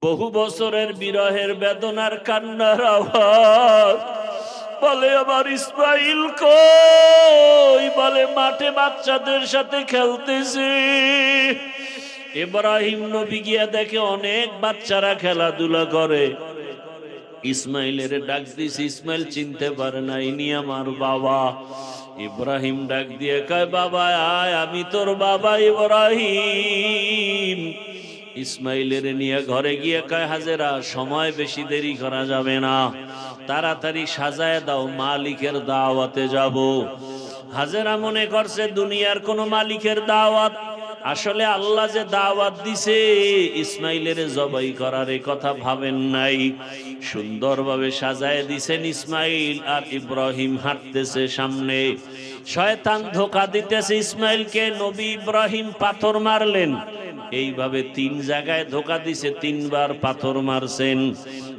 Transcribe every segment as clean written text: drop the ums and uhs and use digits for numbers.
বহু বছরের বিরহের বেদনার কান্নার আওয়াজ। বলে আমার ইসমাইল কই? বলে মাঠে বাচ্চাদের সাথে খেলতেছে। ইব্রাহিম নবী গিয়া দেখে অনেক বাচ্চারা খেলাধুলা করে। ইসমাইলের ডাক দিছে, ইসমাইল চিনতে পারে না ইনি আমার বাবা। ইব্রাহিম ডাক দিয়ে কয়, বাবা আয়, আমি তোর বাবা ইব্রাহিম। ইসমাইলের নিয়ে ঘরে গিয়ে কয়, হাজেরা সময় বেশি দেরি করা যাবে না, তাড়াতাড়ি সাজায় দাও, মালিকের দাওয়াতে যাব। হাজেরা মনে করছে দুনিয়ার কোন মালিকের দাওয়াত। আসলে আল্লাহ যে দাওয়াত দিছে ইসমাইলের জবাই করার, এ কথা ভাবেন নাই। সুন্দরভাবে সাজায় দিছেন। ইসমাইল আর ইব্রাহিম হাঁটতেছে সামনে। শয়তান ধোঁকা দিতেছে ইসমাইলকে। নবী ইব্রাহিম পাথর মারলেন, এইভাবে 3 জায়গায় ধোঁকা দিছে, 3 বার পাথর মারছেন।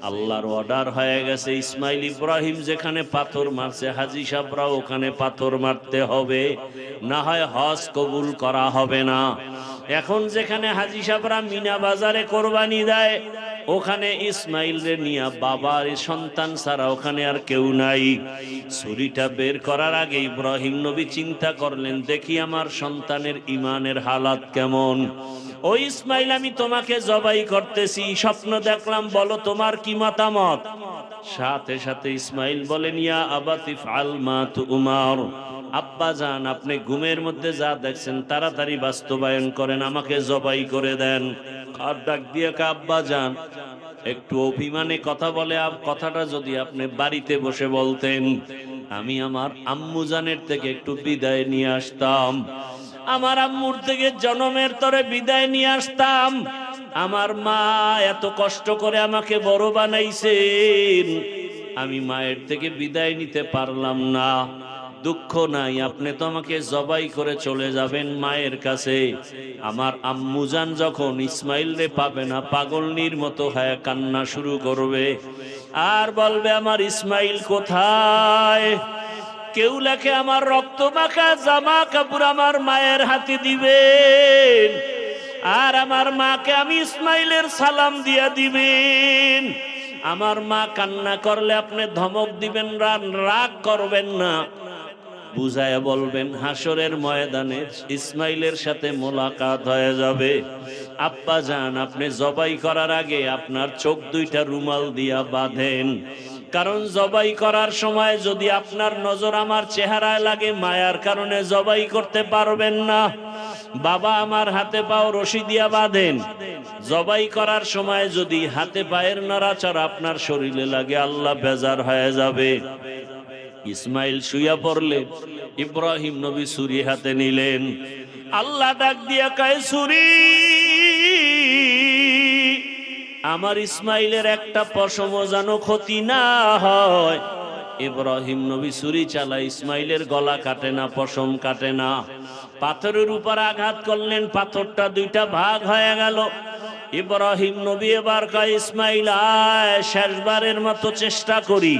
আল্লাহর অর্ডার হয়ে গেছে, ইসমাইল ইব্রাহিম যেখানে পাথর মারছে হাজী সাহেবরা ওখানে পাথর মারতে হবে, না হয় হজ কবুল করা হবে না। এখন যেখানে হাজী সাহেবরা মিনা বাজারে কোরবানি দেয় ওখানে ইসমাইল রে নিয়া বাবার সন্তান ছাড়া ওখানে আর কেউ নাই। ছুরিটা বের করার আগে ইব্রাহিম নবী চিন্তা করলেন, দেখি আমার সন্তানের ইমানের হালাত কেমন। ও ইসমাইল, আমি তোমাকে জবাই করতেছি, স্বপ্ন দেখলাম, বলো তোমার কি মতামত। সাথে সাথে ইসমাইল বলেন, ইয়া আবাতি ফাল মা তুমার। আব্বা জান, আপনি ঘুমের মধ্যে যা দেখছেন তাড়াতাড়ি বাস্তবায়ন করেন, আমাকে জবাই করে দেন। আর ডাক দিয়ে আব্বা জান, একটু অভিমানে কথা বলে, কথাটা যদি আপনি বাড়িতে বসে বলতেন, আমি আমার আম্মু জানের থেকে একটু বিদায় নিয়ে আসতাম, আমার আম্মুর থেকে জনমের তরে বিদায় নিয়ে আসতাম। আমার মা এত কষ্ট করে আমাকে বড় বানাইছেন, আমি মায়ের থেকে বিদায় নিতে পারলাম না। দুঃখ নাই, আপনি তো আমাকে জবাই করে চলে যাবেন মায়ের কাছে। আমার আম্মুজান যখন ইসমাইল রে পাবে না, পাগলনির মতো হয়ে কান্না শুরু করবে আর বলবে, আমার ইসমাইল কোথায়? কেউ লেখে আমার রক্ত মাখা জামা কাপড় আমার মায়ের হাতে দিবেন, আর আমার মাকে আমি ইসমাইলের সালাম দিয়া দিবেন। আমার মা কান্না করলে আপনি ধমক দিবেন, রাগ করবেন না, বুঝায় বলবেন, হাসরের ময়দানে ইসমাইলের সাথে মোলাকাত হয়ে যাবে। আব্বা জান, আপনি জবাই করার আগে আপনার চোখ দুইটা রুমাল দিয়া বাঁধেন, কারণ জবাই করার সময় যদি আপনার নজর আমার চেহারায় লাগে, মায়ার কারণে জবাই করতে পারবেন না। বাবা, আমার হাতে পাও রশি দিয়া বাঁধেন। জবাই করার সময় যদি হাতে পায়ের নড়াচড়া আপনার শরীরে লাগে, আল্লাহ বেজার হয়ে যাবে। ইসমাইল শুইয়া পড়লে ইব্রাহিম নবী ছুরি হাতে নিলেন। আল্লাহ ডাক দিয়া কয়, ছুরি, আমার ইসমাইলের একটা পশম যেন ক্ষতি না হয়। ইব্রাহিম নবী ছুরি চালায়, ইসমাইলের গলা কাটে না, পশম কাটে না। পাথরের উপর আঘাত করলেন, পাথরটা 2টা ভাগ হয়ে গেল। ইব্রাহিম নবী এবার কয়, ইসমাইল আয়, শেষবারের মতো চেষ্টা করি,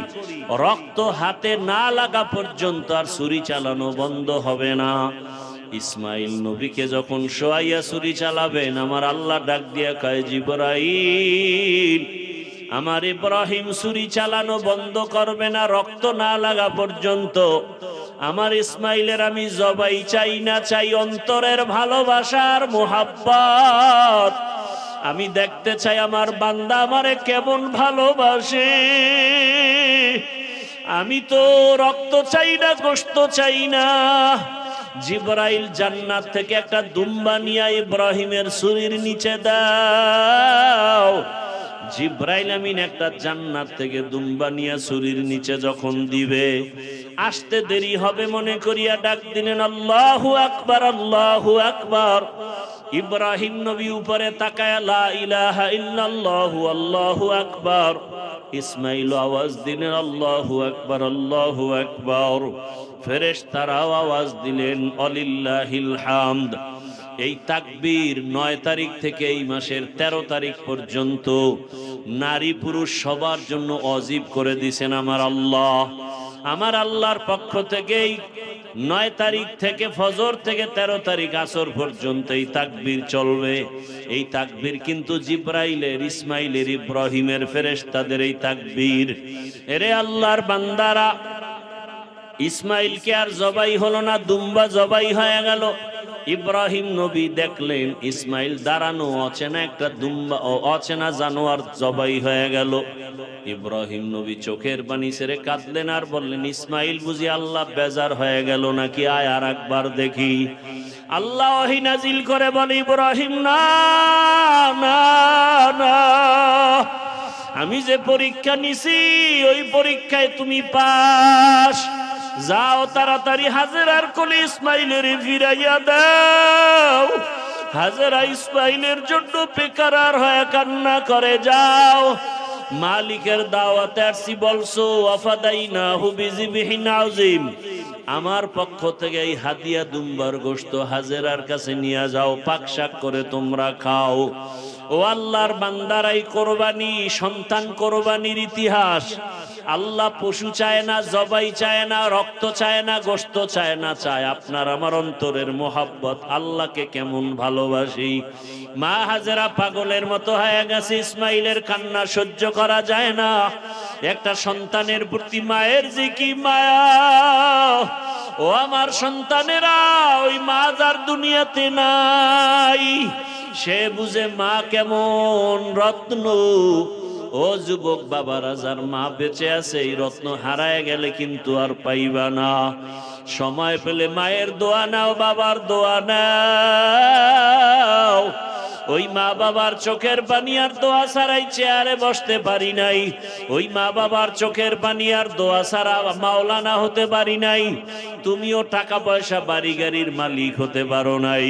রক্ত হাতে না লাগা পর্যন্ত আর ছুরি চালানো বন্ধ হবে না। ইসমাইল নবীকে যখন শোয়াইয়া ছুরি চালাবেন, আমার আল্লাহ ডাক দিয়া কয়, জিবরাইল, আমার ইব্রাহিম ছুরি চালানো বন্ধ করবে না রক্ত না লাগা পর্যন্ত। আমার ইসমাইলের আমি জবাই চাই না, চাই অন্তরের ভালোবাসার মোহাব্বত। আমি দেখতে চাই আমার বান্দা আমারে কেমন ভালোবাসে। আমি তো রক্ত চাই না, গোশত চাই না। জিবরাইল জান্নাত থেকে একটা দুম্বা নিয়ে ইব্রাহিমের ছুরির নিচে দাও। জিবরাইল আমিন একটা জান্নাত থেকে দুম্বা নিয়ে ছুরির নিচে যখন দিবে, আসতে দেরি হবে মনে করিয়া ডাক দিলেন, আল্লাহু আকবার, আল্লাহু আকবার। ইব্রাহিম নবী উপরে তাকায়, লা ইলাহা ইল্লাল্লাহু, আল্লাহু আকবার। ইসমাইল আওয়াজ দিলেন, আল্লাহু আকবার, আল্লাহু আকবার। ফেরেশতারাও আওয়াজ দিলেন, অলিল্লাহিল হামদ। এই তাকবীর 9 তারিখ থেকে এই মাসের 13 তারিখ পর্যন্ত নারী পুরুষ সবার জন্য ওয়াজিব করে দিয়েছেন আমার আল্লাহ। আমার আল্লাহর পক্ষ থেকে 9 তারিখ থেকে ফজর থেকে 13 তারিখ আসর পর্যন্ত এই তাকবীর চলবে। এই তাকবীর কিন্তু জিব্রাইলের, ইসমাইলের, ইব্রাহিমের ফেরেশতাদের এই তাকবীর। এরে আল্লাহর বান্দারা, ইসমাইলকে আর জবাই হলো না, দুম্বা জবাই হয়ে গেল। ইব্রাহিম নবী দেখলেন ইসমাইল দাঁড়ানো, অচেনা একটা দুম্বা, অচেনা জানোয়ার জবাই হয়ে গেল। ইব্রাহিম নবী চোখের পানি ছেড়ে কাঁদলেন আর বললেন, ইসমাইল বুঝি আল্লাহ বেজার হয়ে গেল নাকি? আয় আর একবার দেখি। আল্লাহ ওহী নাজিল করে বলে, ইব্রাহিম না না না, আমি যে পরীক্ষা নিছি ওই পরীক্ষায় তুমি পাস। যাও তাড়াতাড়ি হাজেরার কোলে ইসমাইলের ফিরাইয়া দাও। হাজেরা ইসমাইলের জন্য বেকারার হয়ে কান্না করে। যাও, মালিকের দাওয়াতে আসছি বলছো, ওয়াফাদাইনাহু বিযিবহিন আযীম, আমার পক্ষ থেকে এই হাদিয়া দুম্বার গোশত হাজেরার কাছে নিয়ে যাও, পাকশাক করে তোমরা খাও। ও আল্লাহর বান্দারাই কোরবানি, সন্তান কোরবানির ইতিহাস। আল্লাহ পশু চায় না, জবাই চায় না, রক্ত চায় না, গোশত চায় না, চায় আপনার আমার অন্তরের মোহাব্বত। আল্লাহকে কেমন ভালোবাসি। মা হাজেরা পাগলের মতো হয়ে গেছে, ইসমাইলের কান্না সহ্য করা যায় না। একটা সন্তানের প্রতি মায়ের যে কি মায়া। ও আমার সন্তানেরা, ওই মা যার দুনিয়াতে নাই, সে বুঝে মা কেমন রত্ন। ও যুবক বাবারা, যার মা বেঁচে আছে, এই রত্ন হারায় গেলে কিন্তু আর পাইবা না। সময় পেলে মায়ের দোয়া নাও, বাবার দোয়া নাও। ওই মা বাবার চোখের পানি আর দোয়া ছাড়াই চেয়ারে বসতে পারি নাই। ওই মা বাবার চোখের পানি আর দোয়া ছাড়া মাওলানা হতে পারি নাই। তুমিও টাকা পয়সা বাড়ি গাড়ির মালিক হতে পারো নাই।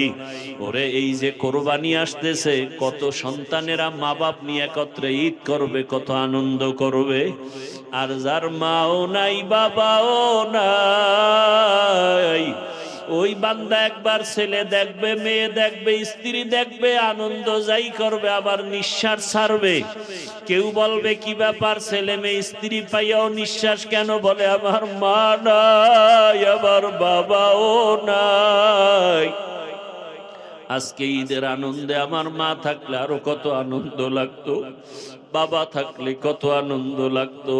ওরে, এই যে কোরবানি আসতেছে, কত সন্তানেরা মা বাপ নিয়ে একত্রে ঈদ করবে, কত আনন্দ করবে। আর যার মাও নাই, বাবাও নাই, ওই বান্দা একবার ছেলে দেখবে, মেয়ে দেখবে, স্ত্রী দেখবে, আনন্দ যাই করবে, আবার নিঃশ্বাস ছাড়বে। কেউ বলবে, কি ব্যাপার, ছেলে মেয়ে স্ত্রী পাইয়াও নিঃশ্বাস কেন? বলে, আমার মা নাই, আমার বাবাও নাই। আজকে ঈদের আনন্দে আমার মা থাকলে আরো কত আনন্দ লাগতো, বাবা থাকলে কত আনন্দ লাগতো।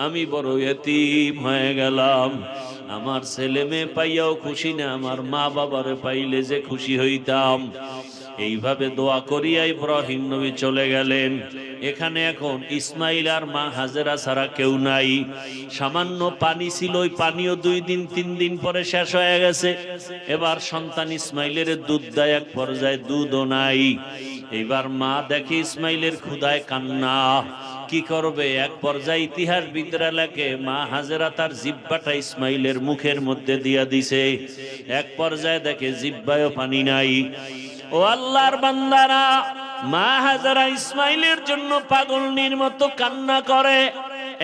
আমি বড় এতিম হয়ে গেলাম। আমার ছেলে মেয়ে পাইয়াও খুশি না, আমার মা বাবারে পাইলে যে খুশি হইতাম। এইভাবে দোয়া করিয়া ইব্রাহিম নবী চলে গেলেন। এখানে এখন ইসমাইল আর মা হাজেরা ছাড়া কেউ নাই। সামান্য পানি ছিল, ওই পানিও 2 দিন 3 দিন পরে শেষ হয়ে গেছে। এবার সন্তান ইসমাইলের দুধ দেয়, এক পর্যায়ে দুধও নাই। এবার মা দেখে ইসমাইলের ক্ষুধায় কান্না, কি করবে? এক পর্যায়ে ইতিহাসবিদরা লেখে, মা হাজেরা তার জিহ্বাটা ইসমাইলের মুখের মধ্যে দিয়া দিছে। এক পর্যায়ে দেখে জিহ্বায়ও পানি নাই। ও আল্লাহর বান্দারা, মা হাজেরা ইসমাইলের জন্য পাগলনির মতো কান্না করে।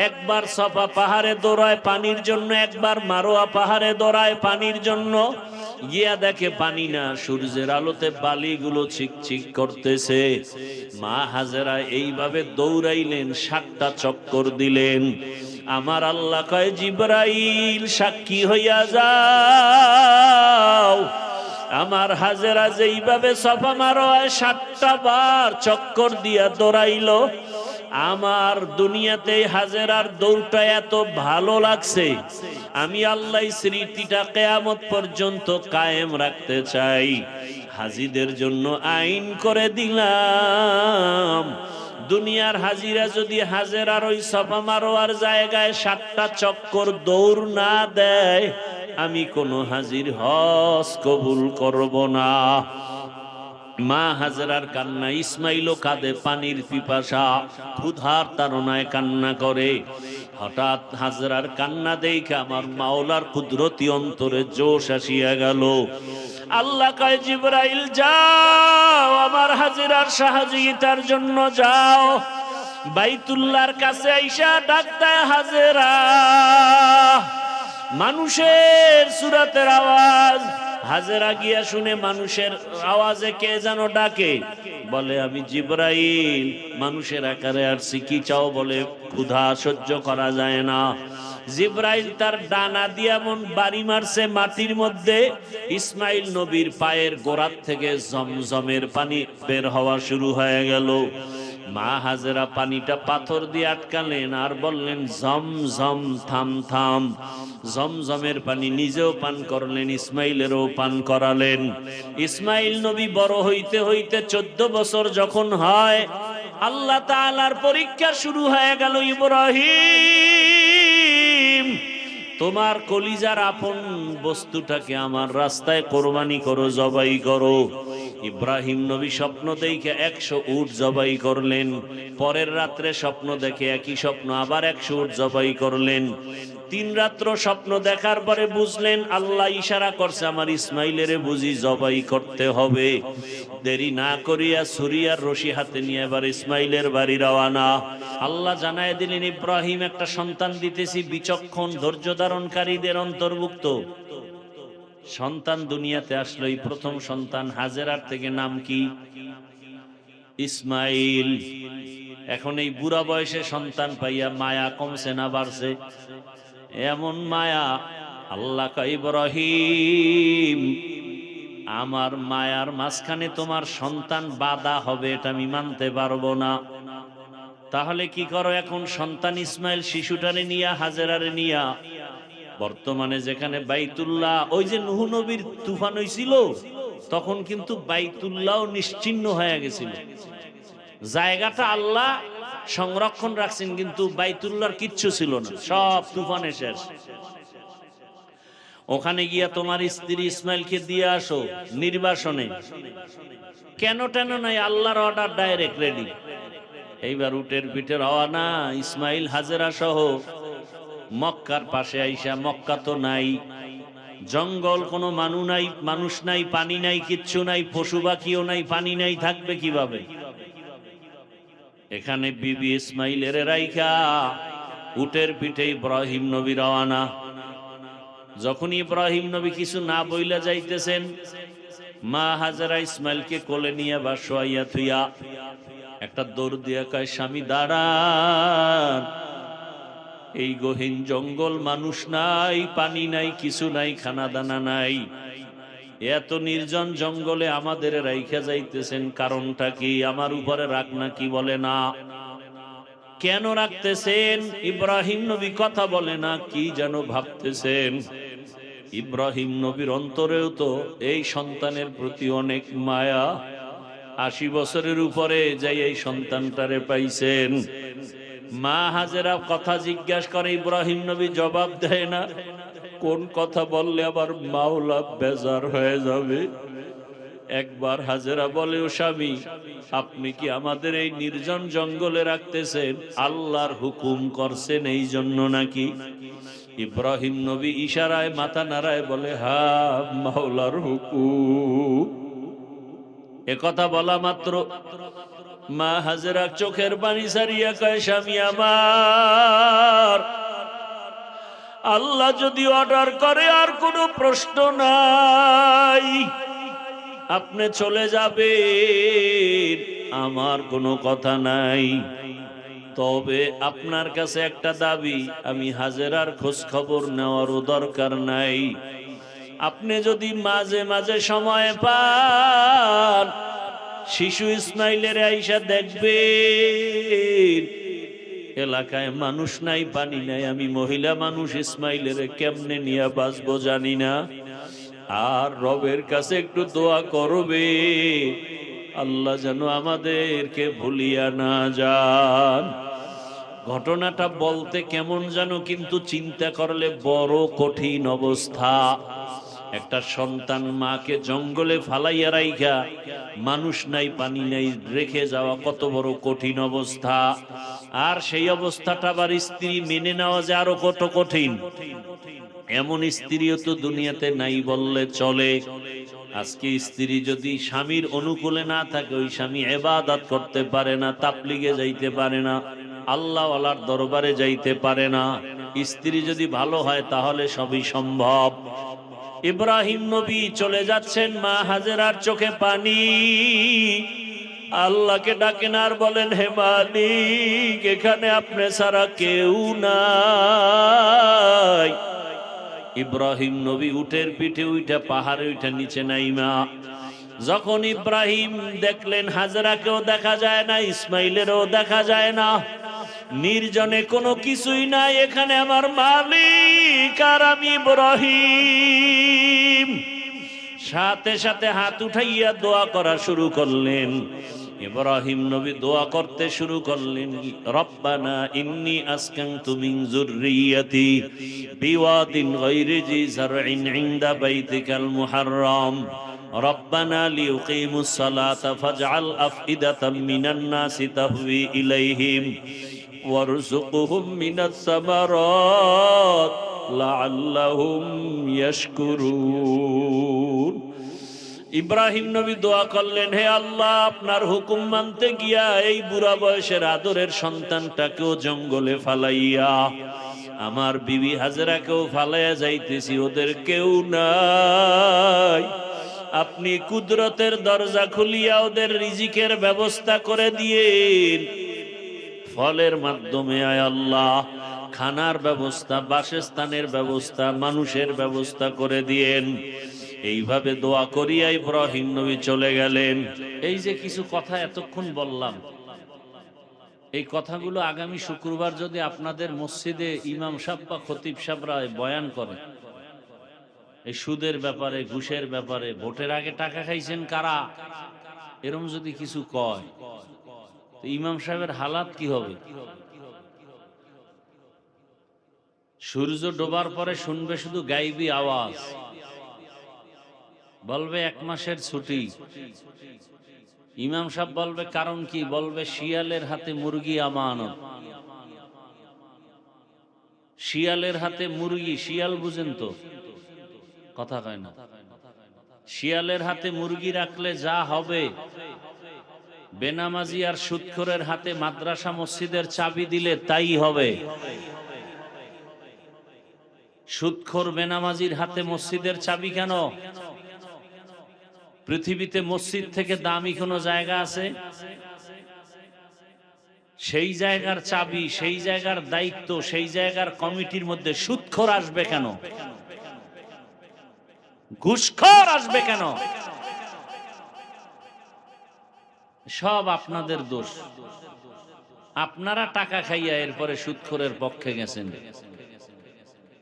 একবার সফা পাহাড়ে দৌড়ায় পানির জন্য, একবার মারোয়া পাহাড়ে দৌড়ায় পানির জন্য। গিয়া দেখে পানি না, সূর্যের আলোতে বালিগুলো চিকচিক করতেছে। মা হাজেরা এইভাবে দৌড়াইলেন, 7টা চক্কর দিলেন। আমার আল্লাহ কয়, জিবরাইল সাক্ষী হইয়া যাও। আমার হাজেরা যেইভাবে সফা মারোয়ায় 7টা বার চক্কর দিয়া দৌড়াইল, আমার দুনিয়াতে হাজেরার দৌড়টা এত ভালো লাগছে, আমি আল্লাহ স্মৃতিটা কিয়ামত পর্যন্ত কায়েম রাখতে চাই। হাজিদের জন্য আইন করে দিলাম, দুনিয়ার হাজিরা যদি হাজেরার ওই সফা মারোয়ার জায়গায় 7টা চক্কর দৌড় না দেয়, আমি কোনো হাজির হজ কবুল করব না। মা হাজেরার কান্না, ইসমাইলও কাঁদে, পানির পিপাসা, ক্ষুধার তাড়নায় কান্না করে। হঠাৎ হাজেরার কান্না দেখে আমার মাওলার কুদরতি অন্তরে জোশ আসিয়া গেল। আল্লাহ কয়, জিবরাইল যাও, আমার হাজেরার সহযোগিতার জন্য যাও। বাইতুল্লাহর কাছে আইসা ডাক দেয় হাজেরা। মানুষের সুরাতের আওয়াজ, হাজেরা গিয়া শুনে মানুষের আওয়াজে কে যেন ডাকে, বলে আমি জিবরাইল, মানুষের আকারে আসছি, কি চাও? বলে ক্ষুধা সহ্য করা যায় না। জিবরাইল তার ডানা দিয়ে এমন বাড়ি মারছে মাটির মধ্যে, ইসমাইল নবীর পায়ের গোড়ার থেকে জমজমের পানি বের হওয়া শুরু হয়ে গেল। মা হাজেরা পানিটা পাথর দিয়ে আটকালেন আর বললেন, জমজম থাম থাম। জমজমের পানি নিজেও পান করলেন, ইসমাইলেরও পান করালেন। ইসমাইল নবী বড় হইতে হইতে 14 বছর যখন হয়, আল্লাহ তাআলার পরীক্ষা শুরু হয়ে গেল। ইব্রাহিম, তোমার কলিজার আপন বস্তুটাকে আমার রাস্তায় কোরবানি করো, জবাই করো। ইব্রাহিম নবী স্বপ্ন দেখে 100 উট জবাই করলেন। পরের রাত্রে স্বপ্ন দেখে একই স্বপ্ন, আবার 100 উট জবাই করলেন। 3 রাত্র স্বপ্ন দেখার পরে বুঝলেন আল্লাহ ইশারা করছে আমার ইসমাইলের বুঝি জবাই করতে হবে। দেরি না করিয়া ছুরিয়ার রশি হাতে নিয়ে এবার ইসমাইলের বাড়ি রওয়ানা। আল্লাহ জানায় দিলেন, ইব্রাহিম একটা সন্তান দিতেছি, বিচক্ষণ ধৈর্য ধারণকারীদের অন্তর্ভুক্ত। সন্তান দুনিয়াতে আসলো, এই প্রথম সন্তান হাজেরার থেকে নাম কি? ইসমাইল। এখন এই বুড়া বয়সে সন্তান পাইয়া মায়া কমছে না বাড়ছে? এমন মায়া। আল্লাহ কয়, ইব্রাহিম, আমার মায়ার মাঝখানে তোমার সন্তান বাধা হবে, এটা আমি মানতে পারবো না। তাহলে কি করো এখন? সন্তান ইসমাইল শিশুটারে নিয়া, হাজেরারে নিয়া, বর্তমানে যেখানে বাইতুল্লাহ, ওই যে নূহ নবীর তুফান হইছিল তখন কিন্তু বাইতুল্লাহ নিশ্চিহ্ন হয়ে গেছিল। জায়গাটা আল্লাহ সংরক্ষণ রাখছেন, কিন্তু বাইতুল্লাহর কিচ্ছু ছিল না, সব তুফানে শেষ। ওখানে গিয়া তোমার স্ত্রী ইসমাইলকে দিয়ে আসো নির্বাসনে। কেন টেন নাই, আল্লাহর অর্ডার, ডাইরেক্ট রেডি। এইবার উটের পিঠে রওয়ানা, ইসমাইল হাজেরা সহ। মক্কার পাশে আইসা, মক্কা তো নাই, জঙ্গল, কোনো মানুষ নাই, পানি নাই, কিচ্ছু নাই, পশু পাখিও নাই, পানি নাই, থাকবে কিভাবে? এখানে বিবি ইসমাইলের রাইখা উটের পিঠে ইব্রাহিম নবী রওয়ানা। যখন ইব্রাহিম নবী কিছু না বইলা যাইতেছেন, মা হাজেরা ইসমাইলকে কোলে নিয়ে বা শোয়াইয়া থুইয়া একটা দৌড় দিয়া কয়, স্বামী দাঁড়ান, এই গহীন জঙ্গল, মানুষ নাই, পানি নাই, কিছু নাই, খানা দানা নাই, এত নির্জন জঙ্গলে আমাদের রাইখা যাইতেছেন, কারণটা কি? আমার উপরে রাগ নাকি? বলে না। কেন রাখতেছেন? ইব্রাহিম নবী কথা বলে না, কি যেন ভাবতেছেন। ইব্রাহিম নবীর অন্তরেও তো এই সন্তানের প্রতি অনেক মায়া। 80 বছরের উপরে যাই এই সন্তানটারে পাইছেন। মা হাজেরা কথা জিজ্ঞাসা করে, ইব্রাহিম নবী জবাব দেয় না। কোন কথা বললে আবার মাওলা বেজার হয়ে যাবে। একবার হাজেরা বলে, ও স্বামী, আপনি কি আমাদের এই নির্জন জঙ্গলে রাখতেছেন আল্লাহর হুকুম করছেন এই জন্য নাকি? ইব্রাহিম নবী ইশারায় মাথা নাড়ায় বলে, হ্যাঁ, মাওলার হুকুম। একথা বলা মাত্র মা হাজেরা চোখের পানি ছাড়িয়া কয়, স্বামী আমার, আল্লাহ যদি অর্ডার করে আর কোনো প্রশ্ন নাই, আপনি চলে যাবেন, আমার কোনো কথা নাই। তবে আপনার কাছে একটা দাবি, আমি হাজেরার খোঁজ খবর নেওয়ারও দরকার নাই। আপনি যদি মাঝে মাঝে সময় পান, শিশু ইসমাইলের আইসা দেখবেন, এলাকায় মানুষ নাই, পানি নাই, আমি মহিলা মানুষ, ইসমাইলের কেমনে নিয়ে বাঁচবো জানি না। আর রবের কাছে একটু দোয়া করবে, আল্লাহ যেন আমাদেরকে ভুলিয়া না যান। ঘটনাটা বলতে কেমন যেন, কিন্তু চিন্তা করলে বড় কঠিন অবস্থা। একটা সন্তান মাকে জঙ্গলে ফালাইয়া রাইখা, মানুষ নাই, পানি নাই, রেখে যাওয়া কত বড় কঠিন অবস্থা। আর সেই অবস্থাটা আবার স্ত্রী মেনে নেওয়া যে আরো কত কঠিন। এমন স্ত্রীও তো দুনিয়াতে নাই বললে চলে। আজকে স্ত্রী যদি স্বামীর অনুকূলে না থাকে, ওই স্বামী ইবাদত করতে পারে না, তাবলীগে যাইতে পারে না, আল্লাহ ওয়ালার দরবারে যাইতে পারে না। স্ত্রী যদি ভালো হয় তাহলে সবই সম্ভব। ইব্রাহিম নবী চলে যাচ্ছেন, মা হাজেরার চোখে পানি। আল্লাহকে ডাকেন আর বলেন, হে মালিক, এখানে আপনি ছাড়া কেউ নাই। ইব্রাহিম নবী উটের পিঠে উঠে পাহাড়ে উঠে নিচে নাইমা যখন ইব্রাহিম দেখলেন হাজেরাকেও দেখা যায় না, ইসমাইলেরও দেখা যায় না, নির্জনে কোনো কিছুই নাই, এখানে আমার মালিক আর আমি ইব্রাহিম। সাথে সাথে হাত উঠাইয়া দোয়া করা শুরু করলেন। ইব্রাহিম নবী দোয়া করতে শুরু করলেন, রব্বানা ইন্নী আসকানতু মিন যুররিয়াতি বিওয়াদিন গায়রি জি যারইন ইনদা বাইতিকাল মুহাররম রব্বানা লিয়ুকিমুস সালাতা ফাজআল আফইদাতাম মিনান নাসি তাহওয়ি ইলাইহিম ওয়ারযুকহুম মিনাস সামারাত লাআল্লাহুম ইয়াশকুরুন। ইব্রাহিম নবী দোয়া করলেন, হে আল্লাহ, আপনার হুকুম মানতে গিয়া এই বুড়া বয়সের আদরের সন্তানটাকেও জঙ্গলে ফালাইয়া আমার বিবি হাজেরাকেও ফালাইয়া যাইতেছি, ওদের কেউ নাই। আপনি কুদরতের দরজা খুলিয়া ওদের রিজিকের ব্যবস্থা করে দিয়েন। ফলের মাধ্যমে আয় আল্লাহ খানার ব্যবস্থা, বাসস্থানের ব্যবস্থা, মানুষের ব্যবস্থা করে দিয়েন। এইভাবে দোয়া করিয়া ইব্রাহিম নবী চলে গেলেন। এই যে কিছু কথা এতক্ষণ বললাম, এই কথাগুলো আগামী শুক্রবার যদি আপনাদের মসজিদে ইমাম সাহেব বা খতিব সাহেবরা বয়ান করে, এই সুদের ব্যাপারে, ঘুষের ব্যাপারে, ভোটের আগে টাকা খাইছেন কারা, এরকম যদি কিছু কয়, তো ইমাম সাহেবের হালাত কি হবে? সূর্য ডোবার পরে শুনবে শুধু গাইবি আওয়াজ, বলবে 1 মাসের ছুটি। ইমাম সাহেব বলবে কারণ কি? বলবে শিয়ালের হাতে মুরগি আমানত। শিয়ালের হাতে মুরগি, শিয়াল বুঝেন তো? কথা কয় না। শিয়ালের হাতে মুরগি রাখলে যা হবে, বেনামাজি আর সুদখোরের হাতে মাদ্রাসা মসজিদের চাবি দিলে তাই হবে। সুদখোর বেনামাজির হাতে মসজিদের চাবি কেন? পৃথিবীতে মসজিদ থেকে দামি কোনো জায়গা আছে? সেই জায়গার চাবি, সেই জায়গার দায়িত্ব, সেই জায়গার কমিটির মধ্যে সুদখোর আসবে কেন? ঘুষখোর আসবে কেন? সব আপনাদের দোষ। আপনারা টাকা খাইয়া এরপরে সুদখোরের পক্ষে গেছেন।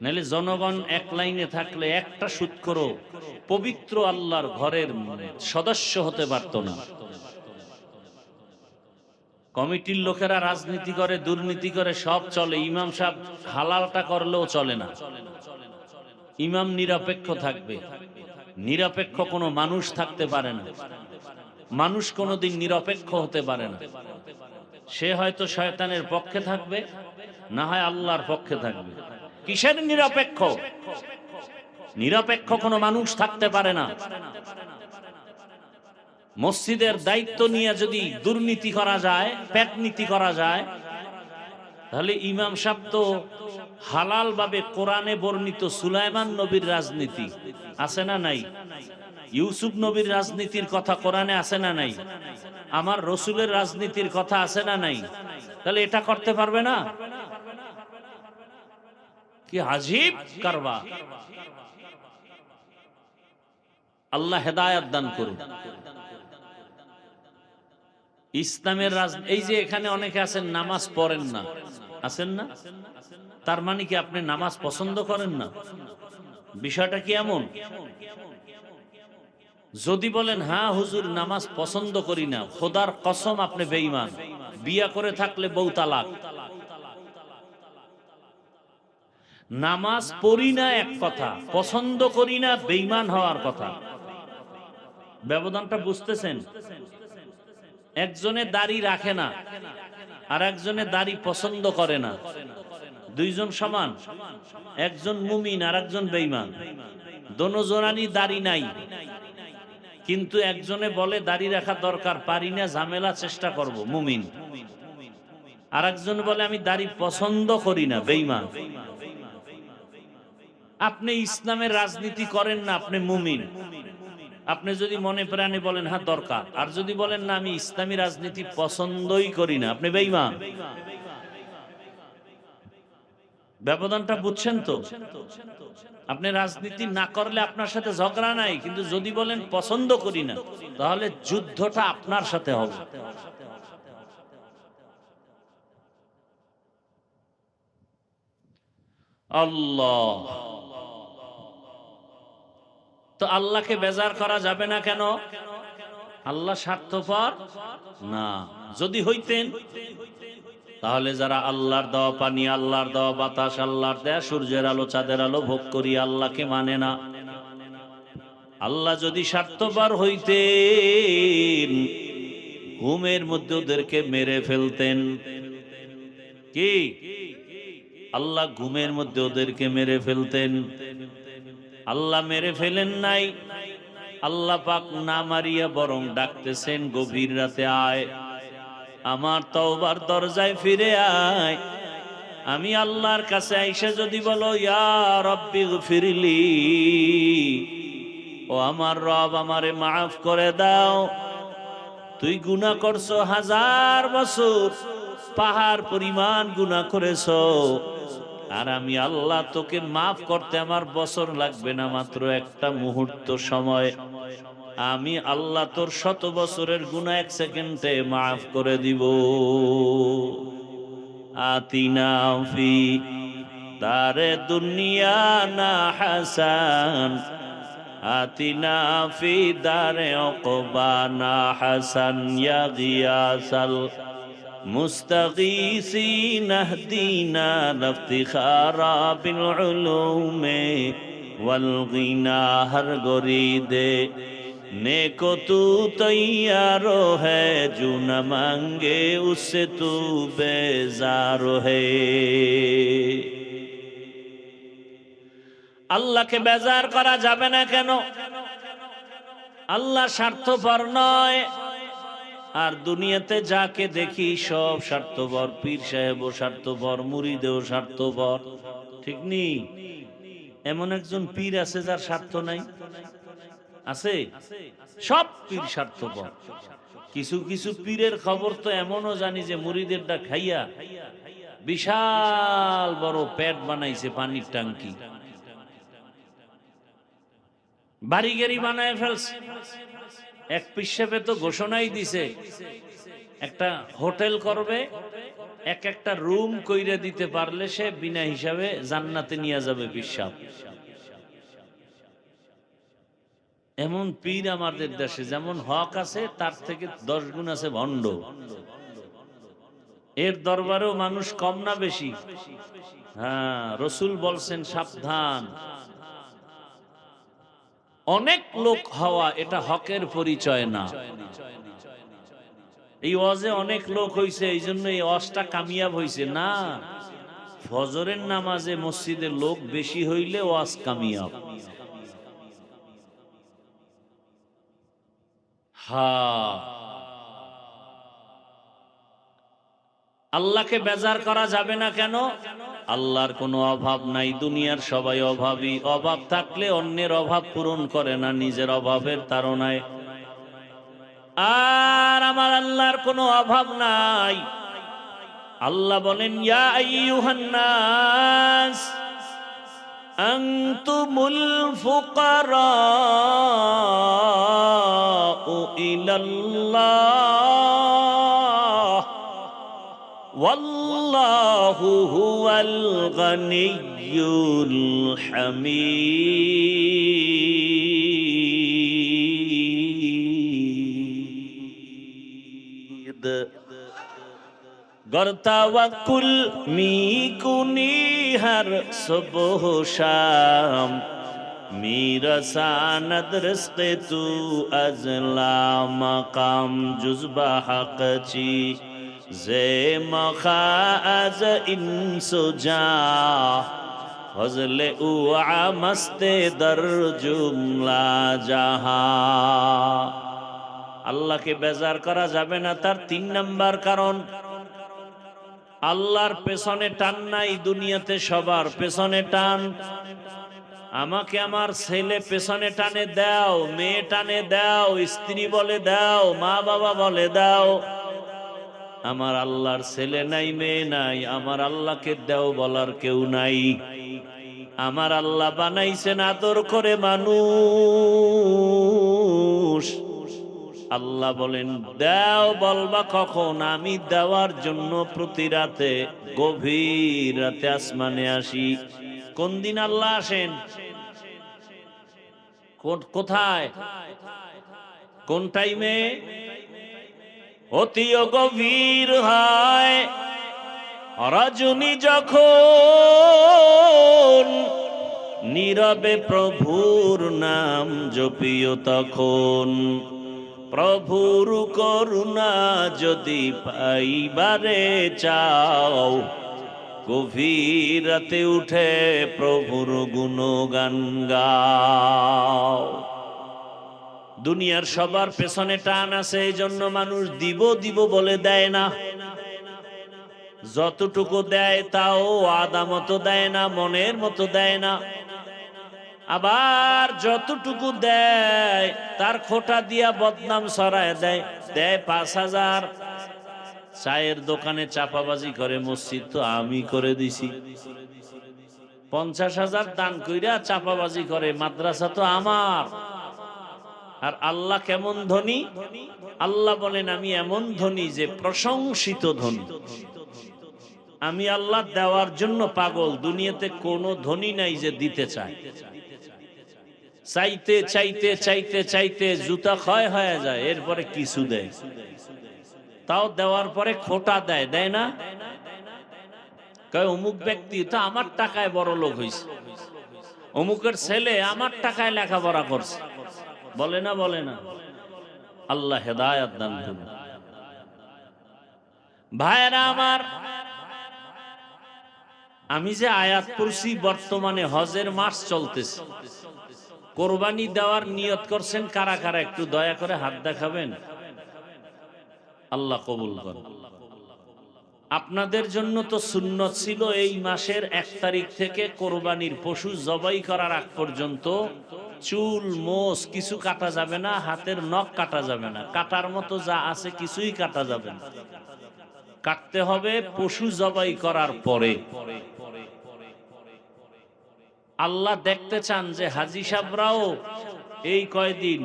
নাহলে জনগণ এক লাইনে থাকলে একটা সুদখোরও পবিত্র আল্লাহর ঘরের সদস্য হতে পারত না। কমিটির লোকেরা রাজনীতি করে, দুর্নীতি করে, সব চলে। ইমাম সাহেব হালালটা করলেও চলে না। ইমাম নিরপেক্ষ থাকবে। নিরপেক্ষ কোনো মানুষ থাকতে পারে না। মানুষ কোনোদিন নিরপেক্ষ হতে পারে না। সে হয়তো শয়তানের পক্ষে থাকবে, না হয় আল্লাহর পক্ষে থাকবে। কিসের নিরপেক্ষ? নিরপেক্ষ কোনো মানুষ থাকতে পারে না। মসজিদের দায়িত্ব নিয়ে যদি দুর্নীতি করা যায়, পেটনীতি করা যায়, তাহলে ইমাম সাহেব তো হালাল ভাবে কোরআনে বর্ণিত সুলাইমান নবীর রাজনীতি আছে না নাই? ইউসুফ নবীর রাজনীতির কথা কোরআনে আছে না নাই? আমার রসুলের রাজনীতির কথা আছে না নাই? তাহলে এটা করতে পারবে না? কি আজীব কারবা! আল্লাহ হেদায়েত দান করুন। ইসলামের এই যে এখানে অনেকে আছেন নামাজ পড়েন না, আছেন না? তার মানে কি আপনি নামাজ পছন্দ করেন না? বিষয়টা কি এমন? যদি বলেন হ্যাঁ হুজুর নামাজ পছন্দ করি না, খোদার কসম আপনি বেঈমান। বিয়া করে থাকলে বউ তালাক। নামাজ পড়ি না এক কথা, পছন্দ করি না বেঈমান হওয়ার কথা। ব্যবধানটা বুঝতেছেন? একজনে দাড়ি রাখে না, আর একজনে দাড়ি পছন্দ করে না। দুইজন সমান? একজন মুমিন আর একজন বেঈমান। দোনোজনারই দাড়ি নাই, কিন্তু একজনে বলে দাড়ি রাখা দরকার, পারি না, ঝামেলা, চেষ্টা করব, মুমিন। আর একজন বলে আমি দাড়ি পছন্দ করি না, বেঈমান। আপনি ইসলামের রাজনীতি করেন না, আপনি মুমিন। আপনি যদি মনে প্রাণে বলেন হ্যাঁ দরকার, আর যদি বলেন না আমি ইসলামী রাজনীতি পছন্দই করি না, আপনি বেঈমান। ব্যবধানটা বুঝছেন তো? আপনি রাজনীতি না করলে আপনার সাথে ঝগড়া নাই, কিন্তু যদি বলেন পছন্দ করি না, তাহলে যুদ্ধটা আপনার সাথে হবে। আল্লাহ, তো আল্লাহকে বেজার করা যাবে না কেন? আল্লাহ স্বার্থপর না। যদি হইতেন তাহলে যারা আল্লাহর দেওয়া পানি, আল্লাহর দেওয়া বাতাস, আল্লাহর দেয়া সূর্যের আলো, চাঁদের আলো ভোগ করি আল্লাহকে মানে না। আল্লাহ যদি স্বার্থপর হইতেন ঘুমের মধ্যে ওদেরকে মেরে ফেলতেন। কি? আল্লাহ ঘুমের মধ্যে ওদেরকে মেরে ফেলতেন। আল্লাহ মেরে ফেলেন নাই। আল্লাহ পাক না মারিয়া বরং ডাকতেছেন গভীর রাতে, আয় আমার তওবার দরজায় ফিরে আয়। আমি আল্লাহর কাছে আইসা যদি বলো ইয়া রাব্বি গফিরলি, ও আমার রব আমারে মাফ করে দাও, তুই গুনাহ করছো, 1000 বছর পাহাড় পরিমাণ গুনাহ করেছো, আর আমি আল্লাহ তোকে মাফ করতে আমার বছর লাগবে না, মাত্র একটা মুহূর্ত সময়। আমি আল্লাহ তোর 100 বছরের গুনাহ 1 সেকেন্ডে মাফ করে দিব। আতিনা ফি দারে দুনিয়া না হাসান, আতিনা ফি দারে উকবা না হাসান, ইয়া গিয়াসাল মুস্তাগীসিন আহদিনা ইফতিখারা বিল উলুমে ওয়াল গিনা, হর গরিদে नेको तू तैयार है, जो न मांगे उससे तू बेजार है। আল্লাহকে বেজার করা যাবে না কেন? আল্লাহ স্বার্থপর নয়। আর দুনিয়াতে যাকে দেখি সব স্বার্থপর, পীর সাহেবও স্বার্থপর, মুরিদেও স্বার্থপর, ঠিক নেই? এমন একজন পীর আছে যার স্বার্থ নাই? আছে? সব পীর স্বার্থপর। কিছু কিছু পীরের খবর তো এমনও জানি যে মুরিদেরটা খাইয়া বিশাল বড় পেট বানাইছে, পানির ট্যাঙ্কি, বাড়ি গাড়ি বানায় ফেলছে। এক পিসাবে তো ঘোষণাই দিছে একটা হোটেল করবে, একটা রুম কইরা দিতে পারলে সে বিনা হিসাবে জান্নাতে নিয়ে যাবে পিসাব। এমন পীর আমাদের দেশে যেমন হক আছে, তার থেকে 10 গুণ আছে ভণ্ড। এর দরবারেও মানুষ কম না বেশি? হ্যাঁ, রাসূল বলছেন সাবধান, অনেক লোক হওয়া এটা হকের পরিচয় না। এই ওয়াজে অনেক লোক হইছে, এই জন্য এই ওয়াজটা কামিয়াব হইছে না। ফজরের নামাজে মসজিদে লোক বেশি হইলে ওয়াজ কামিয়াব। আল্লাহকে বেজার করা যাবে না কেন? আল্লাহর কোনো অভাব নাই, দুনিয়ার সবাই অভাবী। অভাব থাকলে অন্যের অভাব পূরণ করে না, নিজের অভাবের তাড়নায়। আর আমার আল্লাহর কোনো অভাব নাই। আল্লাহ বলেন ইয়া আইয়ুহান নাস আনতুমুল ফুকারাউ ইলাল্লাহ ওয়াল্লাহু হুয়াল গনিয়্যুল হামিদ। गर तवक्कुल मी कुनी हर सुबह शाम, मेरा सानद रिज़्क़ तू अज़ला मकाम, जुज़्बा हक़ ची ज़े मखा अज़ इंसुजा, फज़ले उ मस्ते दर जुमला जहा। আল্লাহকে বেজার করা যাবে না। তার 3 নাম্বার কারণ, আল্লাহর পেছনে টান নাই। দুনিয়াতে সবার পেছনে টান। আমাকে আমার ছেলে পেছনে টানে দাও, মেয়ে টানে দাও, স্ত্রী বলে দাও, মা বাবা বলে দাও। আমার আল্লাহর ছেলে নাই, মেয়ে নাই, আমার আল্লাহকে দাও বলার কেউ নাই। আমার আল্লাহ বানাইছেন আদর করে মানুষ। আল্লাহ বলেন দাও, বলবা কখন? আমি দেওয়ার জন্য প্রতি রাতে গভীর রাতে আসমানে আসি। কোন দিন আল্লাহ আসেন? কোথায়? কোন টাইমে? অতিও গভীর হয় রজনী যখন, নীরবে প্রভুর নাম জপিও তখন। প্রভুর করুণা যদি পাইবারে চাও, গভীর রাতে উঠে প্রভুর গুণগান গাও। দুনিয়ার সবার পেছনে টান আছে, এই জন্য মানুষ দিব দিব বলে দেয় না। যতটুকু দেয় তাও আদা মতো দেয় না, মনের মতো দেয় না। আবার যতটুকু দেয় তার খোটা দিয়া বদনাম ছড়ায় দেয়। দেয় ৫,০০০, চায়ের দোকানে চাপাবাজি করে, মসজিদ তো আমি করে দিছি। ৫০,০০০ দান কইরা চাপাবাজি করে, মাদ্রাসা তো আমার। আর আল্লাহ কেমন ধনী? আল্লাহ বলেন আমি এমন ধনী যে প্রশংসিত ধনী। আমি আল্লাহ দেওয়ার জন্য পাগল। দুনিয়াতে কোনো ধনী নাই যে দিতে চায়। চাইতে চাইতে চাইতে চাইতে জুতা ক্ষয় হয়ে যায়, এরপরে কিছু দেয়। তাও দেওয়ার পরে খোটা দেয়, দেয় না? কয় অমুক ব্যক্তি তো আমার টাকায় বড় লোক হইছে, অমুকের ছেলে আমার টাকায় লেখাপড়া করছে। বলে না? বলে না? আল্লাহ হেদায়েত দান করুন। ভাইরা আমার, আমি যে আয়াত পড়ছি, বর্তমানে হজের মাস চলতেছে। কোরবানি দেওয়ার নিয়ত করছেন কারা কারা? একটু দয়া করে হাত দেখাবেন। আল্লাহ কবুল করুন। আপনাদের জন্য তো সুন্নত ছিল এই মাসের ১ তারিখ থেকে কোরবানির পশু জবাই করার আগ পর্যন্ত চুল মোষ কিছু কাটা যাবে না, হাতের নখ কাটা যাবে না, কাটার মতো যা আছে কিছুই কাটা যাবে না। কাটতে হবে পশু জবাই করার পরে। আল্লাহ দেখতে চান যে হাজী সাহেবরাও এই কয়দিন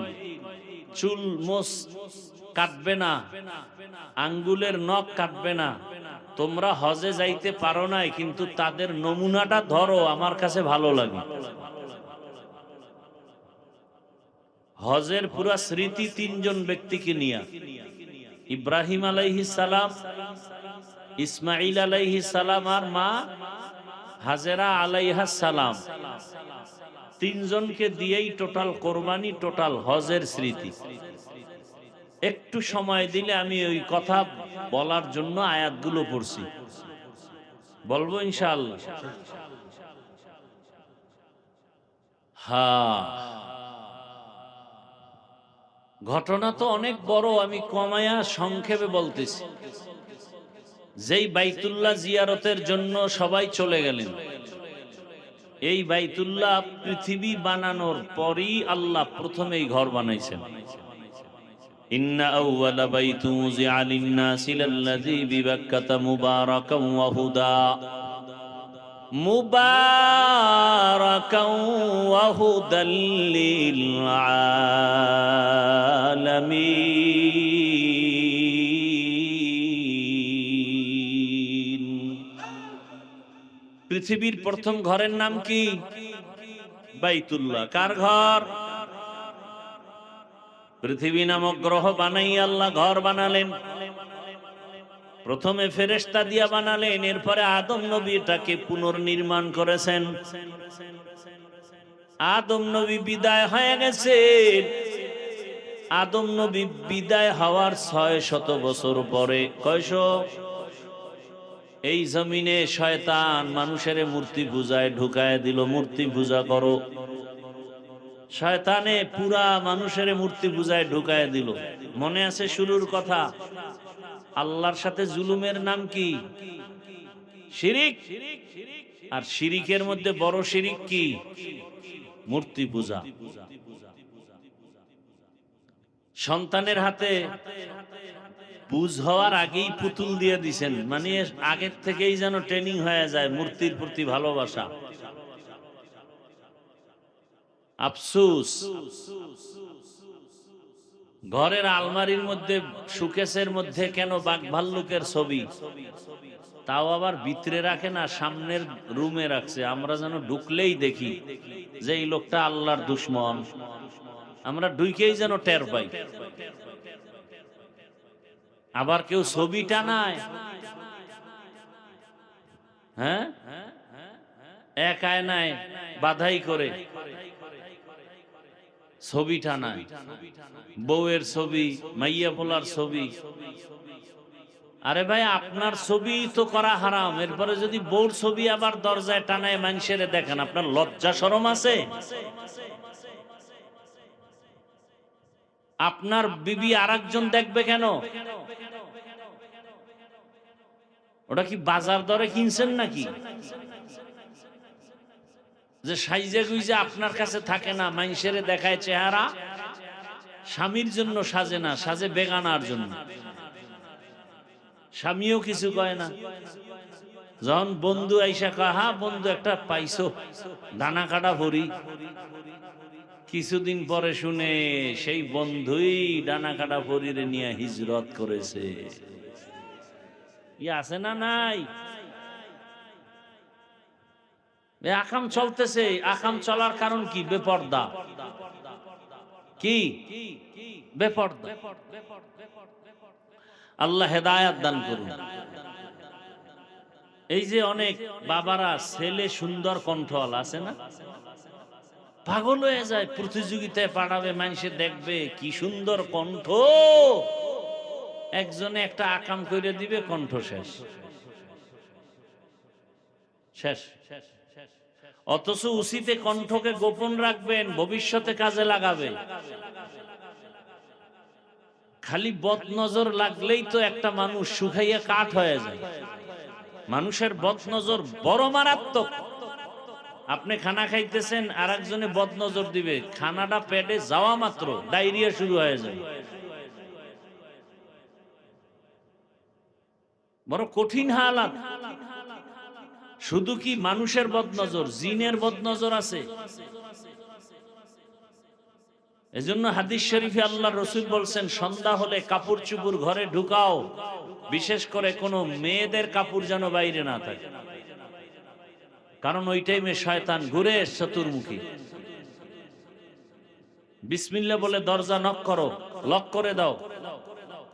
চুল মোষ কাটবে না, আঙ্গুলের নখ কাটবে না। তোমরা হজে যাইতে পারো নাই, কিন্তু তাদের নমুনাটা ধরো, আমার কাছে ভালো লাগে। হজের পুরা স্মৃতি ৩ জন ব্যক্তিকে নিয়ে, ইব্রাহিম আলাইহিস সালাম, ইসমাইল আলাইহিস সালাম আর মা হাজেরা আলাইহাস সালাম, ৩ জনকে দিয়েই টোটাল কোরবানি, টোটাল হজের স্মৃতি। একটু সময় দিলে আমি ওই কথা বলার জন্য আয়াতগুলো পড়ছি, বলবো ইনশাআল্লাহ। হ্যাঁ, ঘটনা তো অনেক বড়, আমি কমায়া সংক্ষেপে বলতেছি। যেই বাইতুল্লাহ জিয়ারতের জন্য সবাই চলে গেলেন, এই বাইতুল্লাহ পৃথিবী বানানোর পরই আল্লাহ প্রথমেই ঘর বানাইছেন। ইন্না আউওয়ালা বাইতুন উযিআ লিন-নাসি লাল্লাযী বিবাক্কাতা মুবারাকান ওয়া হুদা, মুবারাকান ওয়া হুদাল লিল আলামিন। পৃথিবীর প্রথম ঘরের নাম কি? বাইতুল্লাহ। কার ঘর? পৃথিবী নামক গ্রহ বানাই আল্লাহ ঘর বানালেন। প্রথমে ফেরেশতা দিয়া বানালেন, এরপরে আদম নবী এটাকে পুনর্নির্মাণ করেছেন। আদম নবী বিদায় হয়ে গেছেন। আদম নবী বিদায় হওয়ার ৬০০ বছর পরে, কয়শো? এই জমিনে শয়তান মানুষের মূর্তি পূজায় ঢুকায় দিল, মূর্তি পূজা করো। শয়তানে পুরা মানুষের মূর্তি পূজায় ঢুকায় দিল। মনে আছে শুরুর কথা? আল্লাহর সাথে জুলুমের নাম কি? শিরিক। আর শিরিকের মধ্যে বড় শিরিক কি? মূর্তি পূজা। সন্তানের হাতে বুঝ হওয়ার আগেই পুতুল দিয়ে দিছেন, মানে আগের থেকেই যেন ট্রেনিং হয়ে যায় মূর্তির প্রতি ভালোবাসা। আফসোস, ঘরের আলমারির মধ্যে সুকেসের মধ্যে কেন বাঘ ভাল্লুকের ছবি, তাও আবার ভিতরে রাখে না, সামনের রুমে রাখছে। আমরা যেন ঢুকলেই দেখি যে এই লোকটা আল্লাহর দুশ্মন, আমরা ঢুকেই যেন টের পাই। আবার কেউ ছবি টানায়, হ্যাঁ, এক আয়নায় বাধাই করে ছবি টানায়, বউয়ের ছবি, মাইয়া পোলার ছবি। আরে ভাই, আপনার ছবি তো করা হারাম, এরপরে যদি বউর ছবি আবার দরজায় টানায় মানুষের দেখেন, আপনার লজ্জা শরম আছে? আপনার বিবি আরেকজন দেখবে কেন? ওটা কি বাজার দরে কিনছেন নাকি? যে সাইজে গুইজে আপনার কাছে থাকে না, মানুষের দেখায় চেহারা। স্বামীর জন্য সাজে না, সাজে বেগানার জন্য। স্বামীও কিছু কয় না। যখন বন্ধু আইসা কয়, হ্যাঁ বন্ধু একটা পাইছো, দানা কাটা ভরি, কিছুদিন পরে শুনে সেই বন্ধুই ডানা কাটা ভরিরে নিয়ে হিজরত করেছে। আছে না নাই? আকাম চলতেছে। আকাম চলার কারণ কি? বেপর্দা। কি বেপর্দা? আল্লাহ হেদায়াত দান করুন। এই যে অনেক বাবারা ছেলে সুন্দর কণ্ঠল আছে না, পাগল হয়ে যায়, প্রতিযোগিতায় পাঠাবে, মানুষে দেখবে কি সুন্দর কণ্ঠ, একজনে একটা আকাম করে দিবে, কণ্ঠ শেষ শেষ। অথচ উচিতে কণ্ঠকে গোপন রাখবেন, ভবিষ্যতে কাজে লাগাবে। খালি বদনজর লাগলেই তো একটা মানুষ শুকাইয়া কাঠ হয়ে যায়। মানুষের বদনজর বড় মারাত্মক। আপনি খানা খাইতেছেন, আর একজনে বদনজর দিবে, খানাটা পেটে যাওয়া মাত্র ডায়রিয়া শুরু হয়ে যায়। বড় কঠিন হালাত। শুধু কি মানুষের বদনজর, জিনের বদনজর আছে। এজন্য হাদিস শরীফে আল্লাহ রসুল বলছেন, সন্ধ্যা হলে কাপড় চুপড় ঘরে ঢুকাও, বিশেষ করে কোনো মেয়েদের কাপড় যেন বাইরে না থাকে, কারণ ওই টাইমে শয়তান ঘুরে চতুর্মুখী। বিসমিল্লাহ বলে দরজা নক করো, লক করে দাও,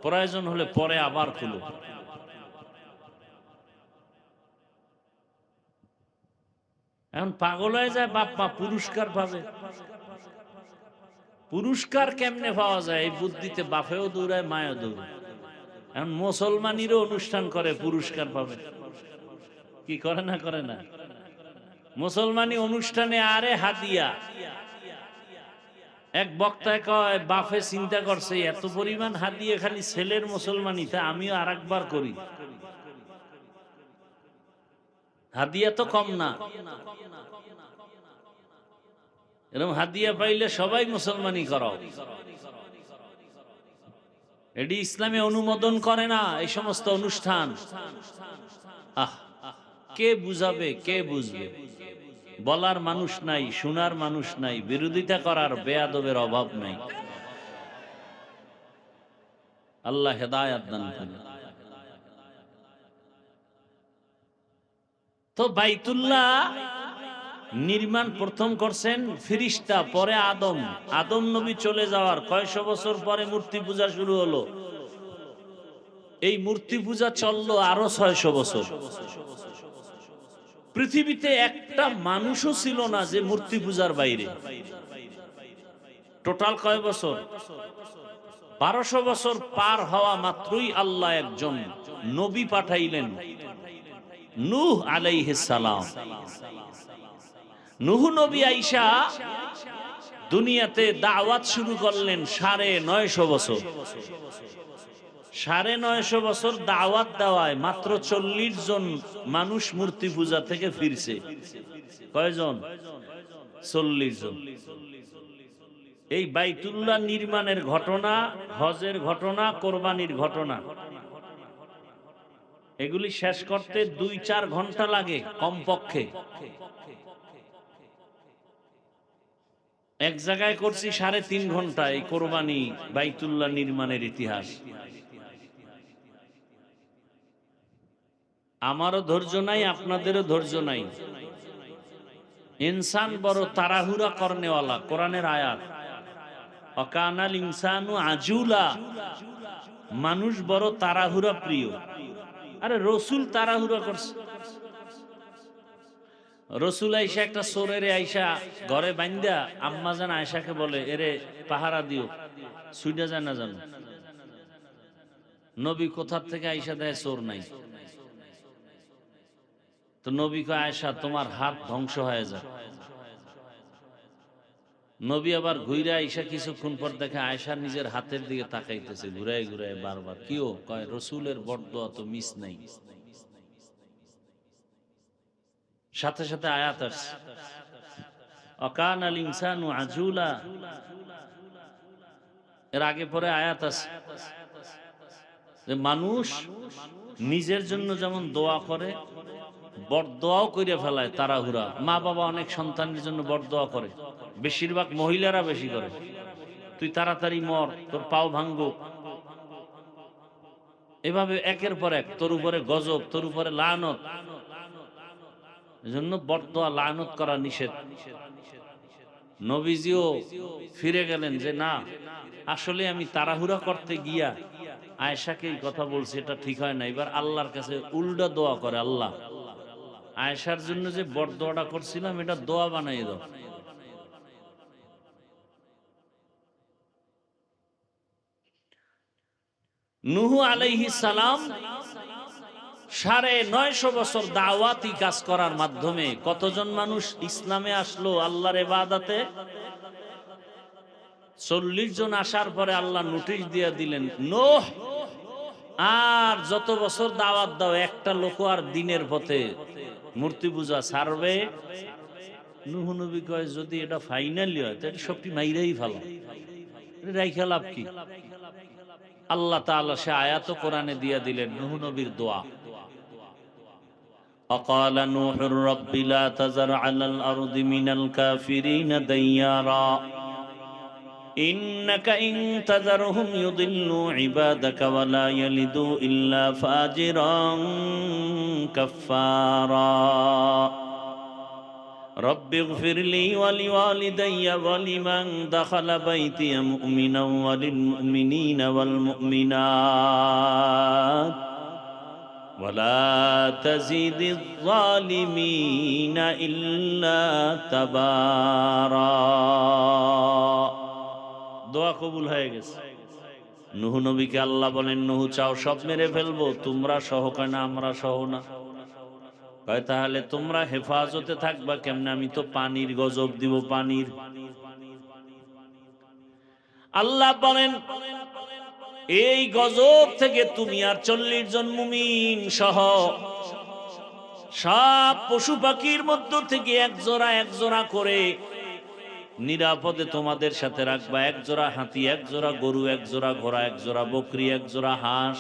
প্রয়োজন হলে পরে আবার খুলো। এখন পাগল হয়ে যায়, বাপ মা পুরস্কার পাবে। পুরস্কার কেমনে পাওয়া যায় এই বুদ্ধিতে বাপেও দৌড়ায়, মায়েও দৌড়ায়। এখন মুসলমানেরও অনুষ্ঠান করে পুরস্কার পাবে, কি করে না করে না? মুসলমানি অনুষ্ঠানে আরে হাদিয়া। এক বক্তায় কয়, বাপে চিন্তা করছে এত পরিমাণ হাদিয়া খালি ছেলের মুসলমানিতে, আমিও আর একবার করি। হাদিয়া তো কম না, এরকম হাদিয়া পাইলে সবাই মুসলমানি করাও। এটি ইসলামে অনুমোদন করে না এই সমস্ত অনুষ্ঠান। কে বুঝাবে, কে বুঝবে? বলার মানুষ নাই, শোনার মানুষ নাই, বিরোধিতা করার বেয়াদবের অভাব নাই। আল্লাহ হেদায়াত দান করুন। তো বাইতুল্লাহ নির্মাণ প্রথম করছেন ফিরিস্তা, পরে আদম। আদম নবী চলে যাওয়ার কয়শো বছর পরে মূর্তি পূজা শুরু হলো। এই মূর্তি পূজা চললো আরো 600 বছর। পৃথিবীতে একটা মানুষও ছিল না যে মূর্তি পূজার বাইরে। টোটাল কয় বছর? 1200 বছর পার হওয়া মাত্রই আল্লাহ একজন নবী পাঠাইলেন, নূহ আলাইহিস সালাম। নূহ নবী আইসা দুনিয়াতে দাওয়াত শুরু করলেন 950 বছর। 950 বছর দাওয়াত দেওয়ায় মাত্র 40 জন মানুষ মূর্তি পূজা থেকে ফিরছে। কয়জন? 40 জন। এই বাইতুল্লাহ নির্মাণের ঘটনা, হজের ঘটনা, কোরবানির ঘটনা, এগুলি শেষ করতে 2-4 ঘন্টা লাগে কমপক্ষে। এক জায়গায় করছি 3.5 ঘন্টা এই কোরবানি বাইতুল্লাহ নির্মাণের ইতিহাস। আমারও ধৈর্য নাই, আপনাদেরও ধৈর্য নাই। ইনসান বড় তাড়াহুড়া করনেওয়ালা, কোরআনের আয়াত। অকানাল ইনসানু আজুলা, মানুষ বড় তাড়াহুড়া প্রিয়। আরে রসুল তাড়াহুড়া করছে। রসুল আইসা একটা চোরের আইসা ঘরে বান্ধা আম্মাজান আয়েশাকে বলে, এরে পাহারা দিও, সুইডা যায় না জানো। নবী কোথার থেকে আইসা দেয় চোর নাই। তো নবী কয়, আয়েশা তোমার হাত ধ্বংস হয়ে যায়। নবী আবার ঘুরে আইসা কিছুক্ষণ পর দেখে আয়েশা নিজের হাতের দিকে তাকাইতেছে ঘুরাই ঘুরাই বারবার। কিও কয়, রসুলের বরদোয়া তো মিস নাই। সাথে সাথে আয়াত আসছে, অকানাল ইনসানু আজুলা। এর আগে পরে আয়াত আছে যে মানুষ নিজের জন্য যেমন দোয়া করে, বরদোয়াও করে ফেলায় তাড়াহুড়া। মা বাবা অনেক সন্তানের জন্য বরদোয়া করে, বেশিরভাগ মহিলারা বেশি করে। তুই তাড়াতাড়ি মর, তোর পাও ভাঙ্গো, এভাবে একের পর এক তোর উপরে গজব, তোর উপরে লানত। এজন্য বরদোয়া লানত করা নিষেধ। নবীজিও ফিরে গেলেন যে না, আসলে আমি তাড়াহুড়া করতে গিয়া আয়েশাকে এই কথা বলছি, এটা ঠিক হয় না। এবার আল্লাহর কাছে উল্টা দোয়া করে, আল্লাহ আয়েশার জন্য যে বরদোয়াটা করছিলাম এটা দোয়া বানাই দাও। নূহ আলাইহিস সালাম 950 বছর দাওয়াতি কাজ করার মাধ্যমে কতজন মানুষ ইসলামে আসলো আল্লাহর ইবাদতে? 40 জন আসার পরে আল্লাহ নোটিশ দিয়ে দিলেন, নূহ আর যত বছর দাওয়াত দাও, একটা লোক আর দিনের পথে মূর্তি পূজা ছাড়বে। নূহ নবী কয়, যদি এটা ফাইনালি হয় তাহলে সবটি মাইরাই ভালো, রাইখা লাভ কি? আল্লাহ তাআলা সে আয়াত কোরআনে দিয়ে দিলেন নূহ নবীর দোয়া। وقال نوح رب لا تذر على الأرض من الكافرين ديارا إنك إن تذرهم يضلوا عبادك ولا يلدوا إلا فاجرا كفارا رب اغفر لي ولوالدي ولمن دخل بيتي مؤمنا وللمؤمنين والمؤمنات ولا تزيد الظالمين إلا تبارا। দোয়া কবুল হয়ে গেছে। নূহ নবীকে আল্লাহ বলেন, নূহ চাও সব মেরে ফেলবো, তোমরা সহ? কয় না, আমরা সহ না। কয় তাহলে তোমরা হেফাজতে থাকবা কেমনে? আমি তো পানির গজব দিব, পানির। আল্লাহ বলেন, এই গজব থেকে তুমি আর 40 জন মুমিন সহ সব পশু পাখির মধ্য থেকে এক জোড়া করে নিরাপদে তোমাদের সাথে রাখবা। এক জোড়া হাতি, এক জোড়া গরু, এক জোড়া ঘোড়া, এক জোড়া বকরি, এক জোড়া হাঁস।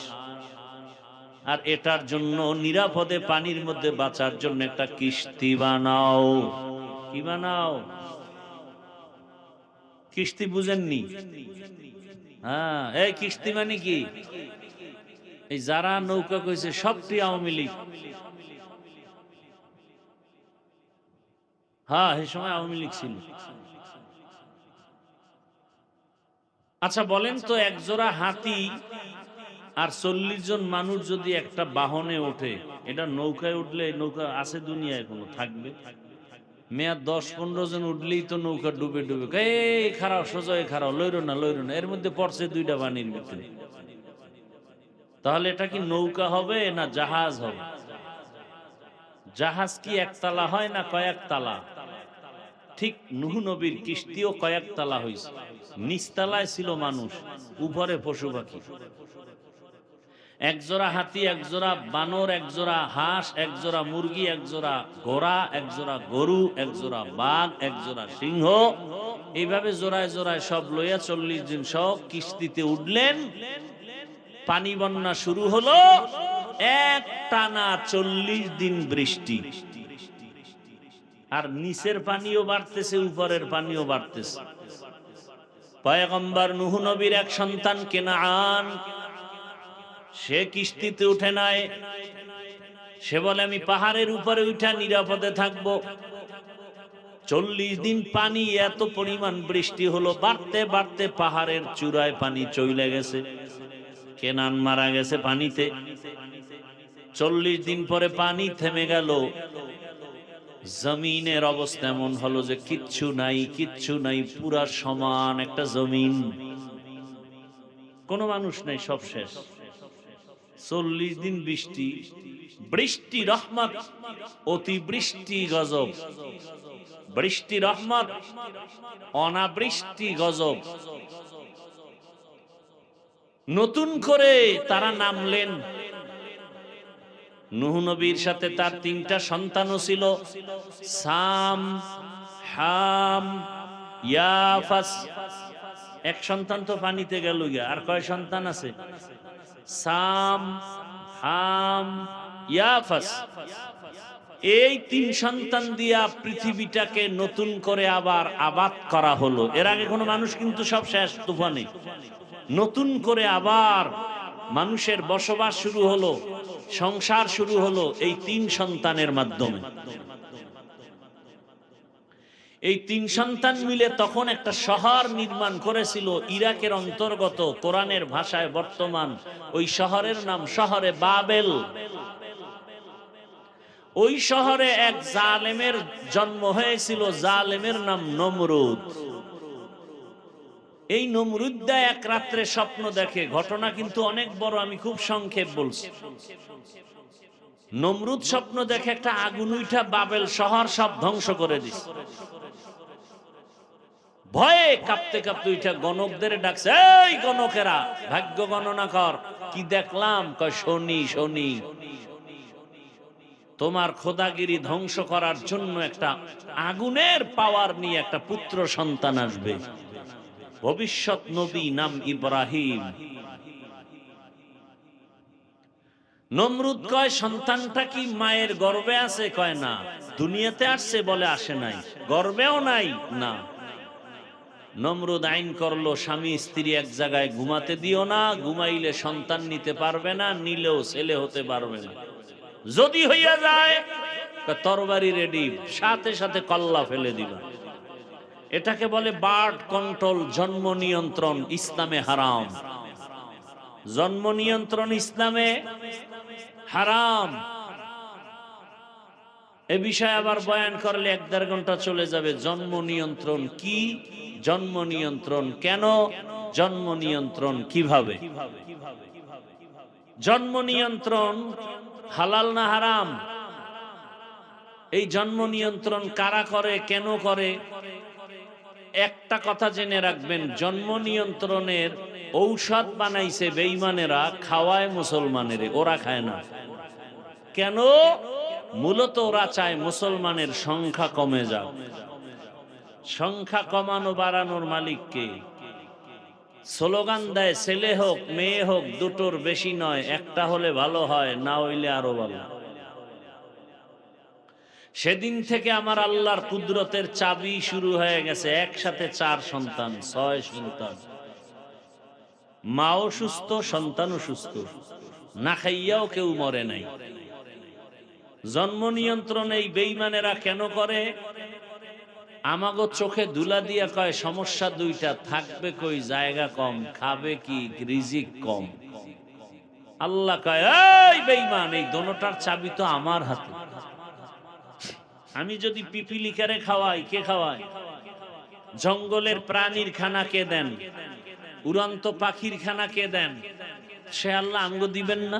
আর এটার জন্য নিরাপদে পানির মধ্যে বাঁচার জন্য একটা কিস্তি বানাও। কি বানাও? কিস্তি বুঝেননি? হ্যাঁ, এই কিস্তি মানে কি? এই যারা নৌকা কইছে সবটি আওয়ামী লীগ। হ্যাঁ, এই সময় আওয়ামী লীগ ছিল। আচ্ছা বলেন তো, এক জোড়া হাতি আর 40 জন মানুষ যদি একটা বাহনে ওঠে, এটা নৌকায় উঠলে, নৌকা আছে দুনিয়ায় কোনো থাকবে? মেয়াদ 10-15 জন উঠলেই তো নৌকা ডুবে ডুবে। এই খারাপ, সোজা খারাপ, লইরো না লইরো না, এর মধ্যে পড়ছে 2টা পানির ভিতরে। তাহলে এটা কি নৌকা হবে না জাহাজ হবে? জাহাজ কি একতলা হয় না কয়েকতলা? ঠিক নূহ নবীর কিস্তিও কয়েকতলা হয়েছে। নিচতলায় ছিল মানুষ, উপরে পশু পাখি। একজোড়া হাতি, একজোড়া বানর, একজোড়া হাঁস, একজোড়া মুরগি, একজোড়া ঘোড়া, একজোড়া গরু, একজোড়া বাঘ, একজোড়া সিংহ, এইভাবে জোড়ায় জোড়ায় সব লইয়া 40 দিন সব কিস্তিতে উঠলেন। পানি বন্যা শুরু হলো, এক টানা 40 দিন বৃষ্টি, আর নিচের পানিও বাড়তেছে, উপরের পানিও বাড়তেছে। পয়গম্বর নূহ নবীর এক সন্তান কেনান, সে কিস্তিতে উঠে নাই। সে বলে আমি পাহাড়ের উপরে উঠা নিরাপদে থাকবো। 40 দিন পানি, এত পরিমাণ বৃষ্টি হলো, বাড়তে বাড়তে পাহাড়ের চূড়ায় পানি চলে গেছে। কেনান মারা গেছে পানিতে। 40 দিন পরে পানি থেমে গেল। জমিনের অবস্থা এমন হলো যে কিচ্ছু নাই, কিচ্ছু নাই, পুরা সমান একটা জমিন, কোনো মানুষ নাই, সব শেষ। 40 দিন বৃষ্টি, বৃষ্টি রহমত, অতিবৃষ্টি গজব, বৃষ্টি রহমত, অনাবৃষ্টি গজব। নতুন করে তারা নামলেন। নূহ নবীর সাথে তার 3টা সন্তানও ছিল, সাম, হাম, ইয়াফাস। এক সন্তান তো পানিতে গেল গিয়া, আর কয় সন্তান আছে? সাম, হাম, ইয়াফাস। এই 3 সন্তান দিয়া পৃথিবীটাকে নতুন করে আবার আবাদ করা হলো। এর আগে কোনো মানুষ কিন্তু সব শেষ তুফানে। নতুন করে আবার মানুষের বসবাস শুরু হলো, সংসার শুরু হলো এই 3 সন্তানের মাধ্যমে। এই 3 সন্তান মিলে তখন একটা শহর নির্মাণ করেছিল ইরাকের অন্তর্গত, কোরআনের ভাষায় বর্তমান ওই শহরের নাম শহরে বাবেল। ওই শহরে এক জালেমের জন্ম হয়েছিল, জালেমের নাম নমরুদ। এই নমরুদা এক রাত্রে স্বপ্ন দেখে, ঘটনা কিন্তু অনেক বড়, আমি খুব সংক্ষেপ বলছি। নমরুদ স্বপ্ন দেখে একটা আগুন উঠা বাবেল শহর সব ধ্বংস করে দিছে। ভয়ে কাঁপতে কাঁপতে উঠা গণকদের ডাকছে, এই গণকেরা ভাগ্য গণনা কর। কি দেখলাম? কয় শনি, শনি তোমার খোদাগিরি ধ্বংস করার জন্য একটা আগুনের পাওয়ার নিয়ে একটা পুত্র সন্তান আসবে, ভবিষ্যৎ নবী, নাম ইব্রাহিম। নমরুদ কয় সন্তানটা কি মায়ের গর্ভে আছে? কয় না। দুনিয়াতে আসছে? বলে আসে নাই। গর্ভেও নাই? না। নমরুদ আইন করলো, স্বামী স্ত্রী এক জায়গায় ঘুমাতে দিও না, ঘুমাইলে সন্তান নিতে পারবে না, নিলেও ছেলে হতে পারবে না। যদি হইয়া যায় তরবারি রেডি, সাথে সাথে কল্লা ফেলে দিবা। এটাকে বলে বার্থ কন্ট্রোল, জন্ম নিয়ন্ত্রণ ইসলামে হারাম। জন্ম নিয়ন্ত্রণ ইসলামে হারাম। এ বিষয়ে আবার বয়ান করলে 1-1.5 ঘন্টা চলে যাবে। জন্ম নিয়ন্ত্রণ কি? জন্ম নিয়ন্ত্রণ কেন? জন্ম নিয়ন্ত্রণ কিভাবে? জন্ম নিয়ন্ত্রণ হালাল না হারাম? এই জন্ম নিয়ন্ত্রণ কারা করে, কেন করে? একটা কথা জেনে রাখবেন, জন্ম নিয়ন্ত্রণের ঔষধ বানাইছে বেঈমানেরা, খাওয়ায় মুসলমানের, ওরা খায় না। কেন? মূলত ওরা চায় মুসলমানের সংখ্যা কমে যাক। সংখ্যা কমানো বাড়ানোর মালিক কে? স্লোগান দেয়, ছেলে হোক মেয়ে হোক দুটোর বেশি নয়, একটা হলে ভালো হয়, না হইলে আরো ভালো। সেদিন থেকে আমার আল্লাহর কুদরতের চাবি শুরু হয়ে গেছে। একসাথে 4 সন্তান, 6 সন্তান। মাও সুস্থ, সন্তানও সুস্থ, না খাইয়াও কেউ মরে নাই। জন্ম নিয়ন্ত্রণ এই বেঈমানেরা কেন করে? আমাগো চোখে ধুলা দিয়া কয় সমস্যা 2টা, থাকবে কই জায়গা কম, খাবে কি রিজিক কম। আল্লাহ কয়, এই বেঈমান, এই দোনোটার চাবি তো আমার হাতে। আমি যদি পিপিলিকারে খাওয়াই, কে খাওয়ায়? জঙ্গলের প্রাণীর খানা কে দেন? উড়ন্ত পাখির খানা কে দেন? সে আল্লাহ আমগো দিবেন না?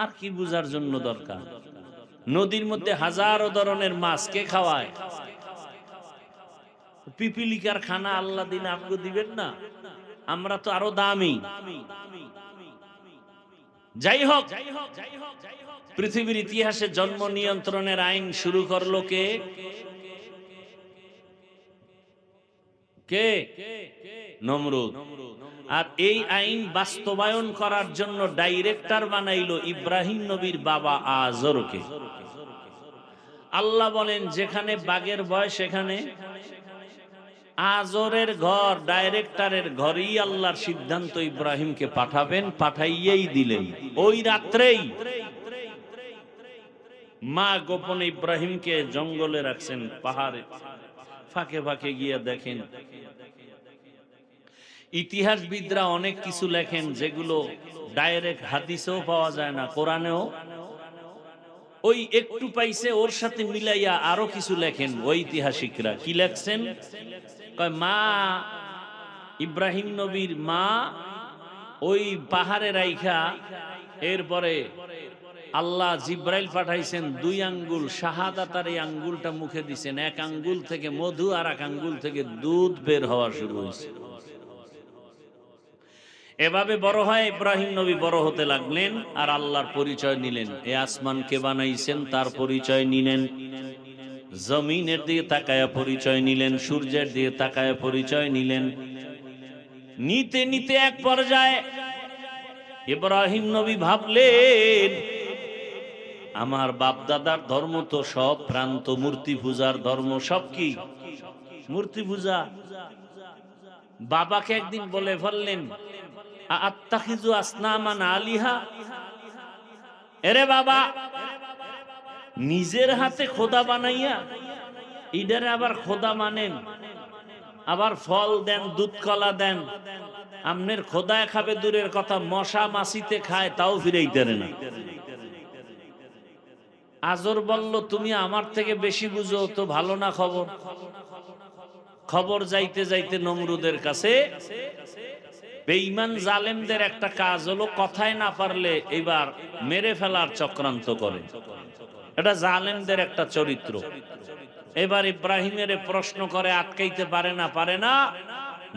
আর কি বুঝার জন্য দরকার? নদীর মধ্যে হাজারো ধরনের মাছ কে খাওয়ায়? পিপিলিকার খানা আল্লাহ দিন আমগো দিবেন না? আমরা তো আরো দামি। যাই হোক, পৃথিবীর ইতিহাসে জন্ম নিয়ন্ত্রণের আইন শুরু করলো কে? কে? নমরুদ। আর এই আইন বাস্তবায়ন করার জন্য ডাইরেক্টর বানাইলো ইব্রাহিম নবীর বাবা আজরকে। আল্লাহ বলেন যেখানে বাঘের ভয় সেখানে আজরের ঘর, ডাইরেক্টরের ঘরেই আল্লাহর সিদ্ধান্ত ইব্রাহিমকে পাঠাবেন, পাঠাইয়েই দিলেন। ওই রাত্রেই মা গোপনে ইব্রাহিমকে জঙ্গলে রাখছেন, পাহাড়ে ফাঁকে ফাঁকে গিয়ে দেখেন। ইতিহাসবিদরা অনেক কিছু লেখেন যেগুলো ডাইরেক্ট হাদিসেও পাওয়া যায় না, কোরআনেও। ওই একটু পাইছে, ওর সাথে মিলাইয়া আরো কিছু লেখেন ঐতিহাসিকরা। কি লেখছেন? কয় মা ইব্রাহিম নবীর মা ওই পাহাড়ে রাইখা এরপরে আল্লাহ জিব্রাইল পাঠাইছেন, 2 আঙ্গুল শাহাদাতার এই আঙ্গুলটা মুখে দিছেন, এক আঙ্গুল থেকে মধু আর এক আঙ্গুল থেকে দুধ বের হওয়া শুরু হয়েছে। এভাবে বড় হয় ইব্রাহিম নবী, বড় হতে লাগলেন আর আল্লাহর পরিচয় নিলেন। এই আসমানকে বানাইছেন তার পরিচয় নিলেন, জমিনের দিকে তাকায়া পরিচয় নিলেন, সূর্যের দিকে তাকায়া পরিচয় নিলেন। নিতে নিতে এক পর্যায়ে ইব্রাহিম নবী ভাবলেন, আমার বাপ দাদার ধর্ম তো সব ভ্রান্ত, মূর্তি পূজার ধর্ম, সব কি মূর্তি পূজা। বাবাকে একদিন বলে ফেললেন, আত্তাখিযু আসনামান আলিহা, এরে বাবা, নিজের হাতে খোদা বানাইয়া ইডারে আবার খোদা মানেন, আবার ফল দেন, দুধ কলা দেন, আমনের খোদায় খাবে দূরের কথা, মশা মাছিতে খায় তাও ফিরাইতে না। আজর বলল, তুমি আমার থেকে বেশি বুঝো, তো ভালো না খবর। খবর যাইতে যাইতে নমরুদের কাছে বেঈমান জালেমদের একটা কাজ হলো, কথায় না পারলে এবার মেরে ফেলার চক্রান্ত করে। এটা জালেমদের একটা চরিত্র। এবার ইব্রাহিমের প্রশ্ন করে, আটকাইতে পারে না।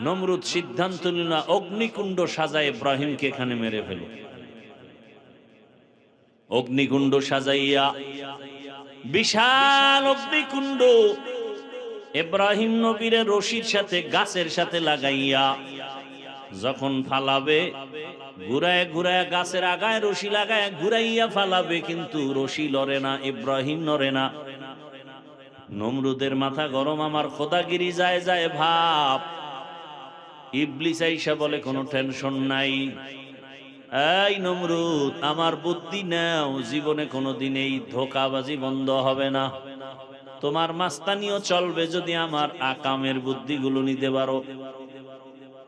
নমরুদ সিদ্ধান্ত নিল, অগ্নিকুণ্ড সাজায় ইব্রাহিমকে এখানে মেরে ফেল। অগ্নিকুণ্ড সাজাইয়া, বিশাল অগ্নিকুণ্ড ইব্রাহিম নবীর রশির সাথে গাছের সাথে লাগাইয়া যখন ফালাবে, ঘুরায় ঘুরায় গাছের আগায় রশি লাগায় ঘুরাইয়া ফালাবে, কিন্তু রশি লড়ে না, ইব্রাহিম নড়ে না। নমরুদের মাথা গরম, আমার খোদাগিরি যায় যায় ভাব। ইবলিস আইসা বলে, কোনো টেনশন নাই, এই নমরুদ, আমার বুদ্ধি নাও, জীবনে কোনোদিন এই ধোঁকাবাজি বন্ধ হবে না। তোমার মাস্তানিও চলবে যদি আমার আকামের বুদ্ধিগুলো নিতে পারো।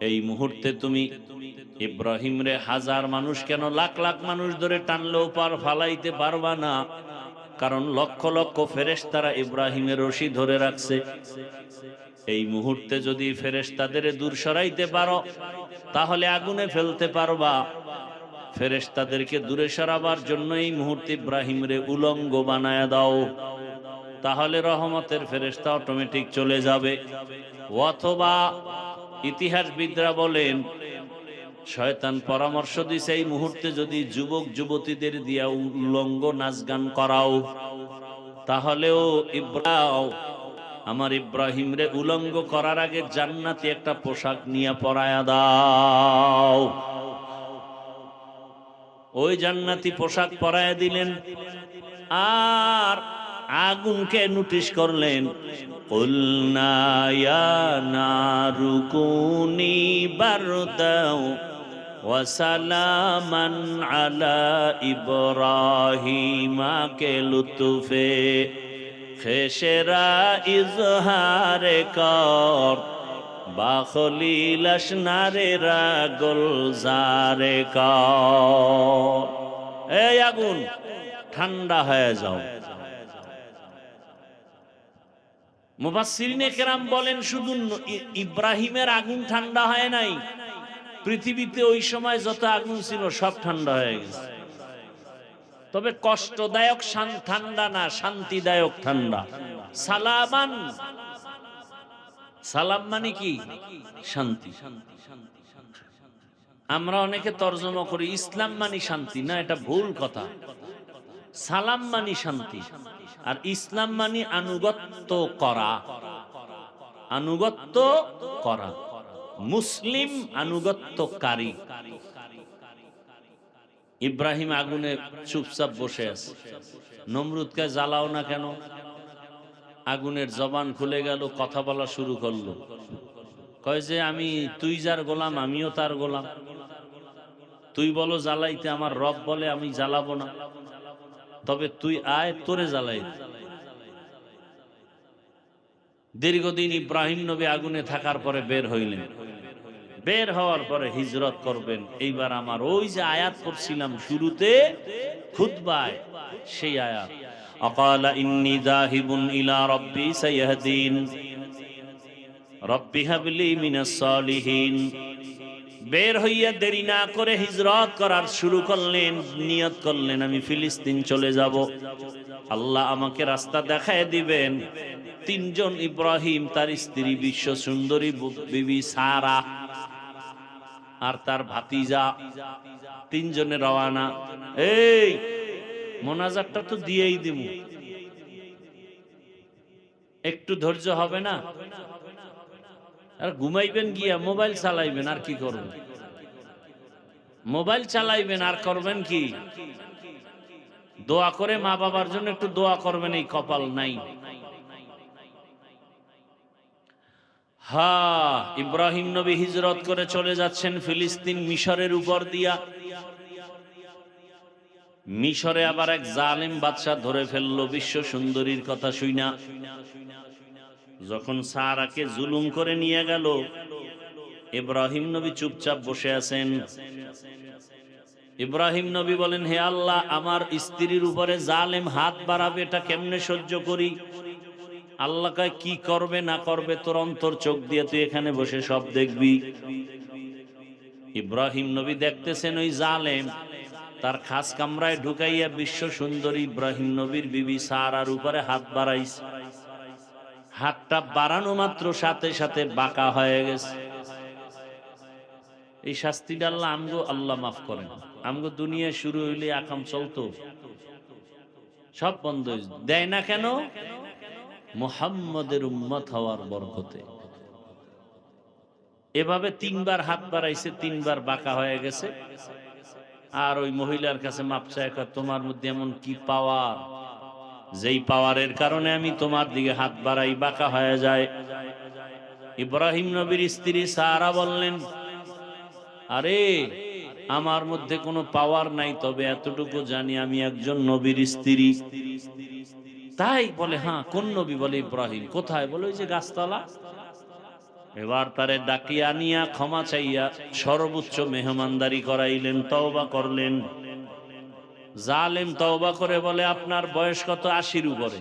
এই মুহূর্তে তুমি ইব্রাহিম রে হাজার মানুষ কেন লাখ লাখ মানুষ ধরে টানলেও পার ফালাইতে পারবা না, কারণ লক্ষ লক্ষ ফেরেশতারা ইব্রাহিমের রশি ধরে রাখছে। এই মুহূর্তে যদি ফেরেশতাদের দূর সরাইতে পারো তাহলে আগুনে ফেলতে পারবা। ফেরেশতাদেরকে দূরে সরাবার জন্য এই মুহূর্তে ইব্রাহিম রে উলঙ্গ বানায়া দাও, তাহলে রহমতের ফেরেশতা অটোমেটিক চলে যাবে। অথবা ইতিহাসবিদরা বলেন, শয়তান পরামর্শ দিছে, এই মুহূর্তে যদি যুবক যুবতীদের দিয়া উলঙ্গ নাচ গান করাও, তাহলেও আমার ইব্রাহিম রে উলঙ্গ করার আগে জান্নাতি একটা পোশাক নিয়ে পরায়া দাও। ওই জান্নাতি পোশাক পরায়া দিলেন আর আগুনকে নোটিশ করলেন, কুলনা ইয়া নারু কুনি বারদাও ওয়া সালামান আলা ইব্রাহিম, কে লুতুফে খেশেরা ইজহারে কর, বাখলিল আসনারে রাগল জারে কর। এই আগুন ঠান্ডা হয়ে যাও। মুফাসসিরিনে কেরাম বলেন, শুধু ইব্রাহিমের আগুন ঠান্ডা হয় নাই, পৃথিবীতে ওই সময় যত আগুন ছিল সব ঠান্ডা হয়ে গেছে। তবে কষ্টদায়ক ঠান্ডা না, শান্তিদায়ক ঠান্ডা। সালামান, সালাম মানে কি? শান্তি। আমরা অনেকে তর্জমা করি ইসলাম মানি শান্তি, না, এটা ভুল কথা। সালাম মানি শান্তি, আর ইসলাম মানি আনুগত্য করা। আনুগত্য করা, মুসলিম আনুগত্যকারী। ইব্রাহিম আগুনে চুপচাপ বসে আছে, নমরুদকে জ্বালাও না কেন? আগুনের জবান খুলে গেল, কথা বলা শুরু করলো। কয় যে তুই যার গোলাম আমিও তার গোলাম, তুই বলো জ্বালাইতে, আমার রব বলে আমি জ্বালাবো না, তবে তুই আয়, তোরে জ্বালাই। দীর্ঘদিন ইব্রাহিম নবী আগুনে থাকার পরে বের হইলেন। বের হওয়ার পরে হিজরত করবেন। এইবার আমার ওই যে আয়াত পড়ছিলাম শুরুতে খুতবায়, সেই আয়াত, আকালা ইন্নী যাহিবুন ইলা রাব্বি সাইয়াহদিন রব্বি হাবলি মিনাস সালিহিন। বের হইয়া দেরি না করে হিজরত করার শুরু করলেন, নিয়ত করলেন আমি ফিলিস্তিন চলে যাব, আল্লাহ আমাকে রাস্তা দেখায় দিবেন। তিনজন, ইব্রাহিম, তার স্ত্রী বিশ্ব সুন্দরী বিবি সারা আর তার ভাতিজা, তিনজনে রওয়ানা। এই মোনাজাতটা তো দিয়েই দিমু, একটু ধৈর্য হবে না? আর ঘুমাইবেন গিয়া মোবাইল চালাইবেন, আর কি করবেন? মোবাইল চালাইবেন আর করবেন কি? দোয়া করে মা বাবার জন্য একটু দোয়া করবেন, এই কপাল নাই। ইব্রাহিম নবী হিজরত করে চলে যাচ্ছেন ফিলিস্তিন, মিশরের উপর দিয়া। মিশরে আবার এক জালেম বাদশা ধরে ফেললো বিশ্ব সুন্দরীর কথা শুইনা। যখন সারাকে জুলুম করে নিয়ে গেল, ইব্রাহিম নবী চুপচাপ বসে আছেন। ইব্রাহিম নবী বলেন, হে আল্লাহ, আমার স্ত্রীর উপরে জালেম হাত বাড়াবে, এটা কেমনে সহ্য করি? আল্লাহ কয়, কি করবে না করবে তোর অন্তর চোখ দিয়ে তুই এখানে বসে সব দেখবি। ইব্রাহিম নবী দেখতেছেন ওই জালেম তার খাস কামরায় ঢুকাইয়া বিশ্ব সুন্দরী ইব্রাহিম নবীর বিবি সারার উপরে হাত বাড়াইছে। হাতটা বাড়ানো মাত্র সাথে সাথে বাঁকা হয়ে গেছে। এই শাস্তিটা আল্লাহ মাফ করেন। আমগো দুনিয়া শুরু হইলে আকাম চলতো, সব বন্ধ দেয় না কেন? মুহাম্মদের উম্মত হওয়ার বরকতে। এভাবে তিনবার হাত বাড়াইছে, তিনবার বাঁকা হয়ে গেছে। আর ওই মহিলার কাছে মাপ চায়, তোমার মধ্যে এমন কি পাওয়ার, যেই পাওয়ারের কারণে আমি তোমার দিকে হাত বাড়াই বাঁকা হয়ে যায়? ইব্রাহিম নবীর স্ত্রী সারা বললেন, আরে আমার মধ্যে কোনো পাওয়ার নাই, তবে এতটুকু জানি আমি একজন নবীর স্ত্রী। তাই বলে, হ্যাঁ কোন নবী? বলে ইব্রাহিম। কোথায়? বলে ওই যে গাছতলা। এবার তারে ডাকিয়া নিয়া ক্ষমা চাইয়া সর্বোচ্চ মেহমানদারি করাইলেন, তওবা করলেন। জালেম তওবা করে বলে, আপনার বয়স কত? 80-র উপরে।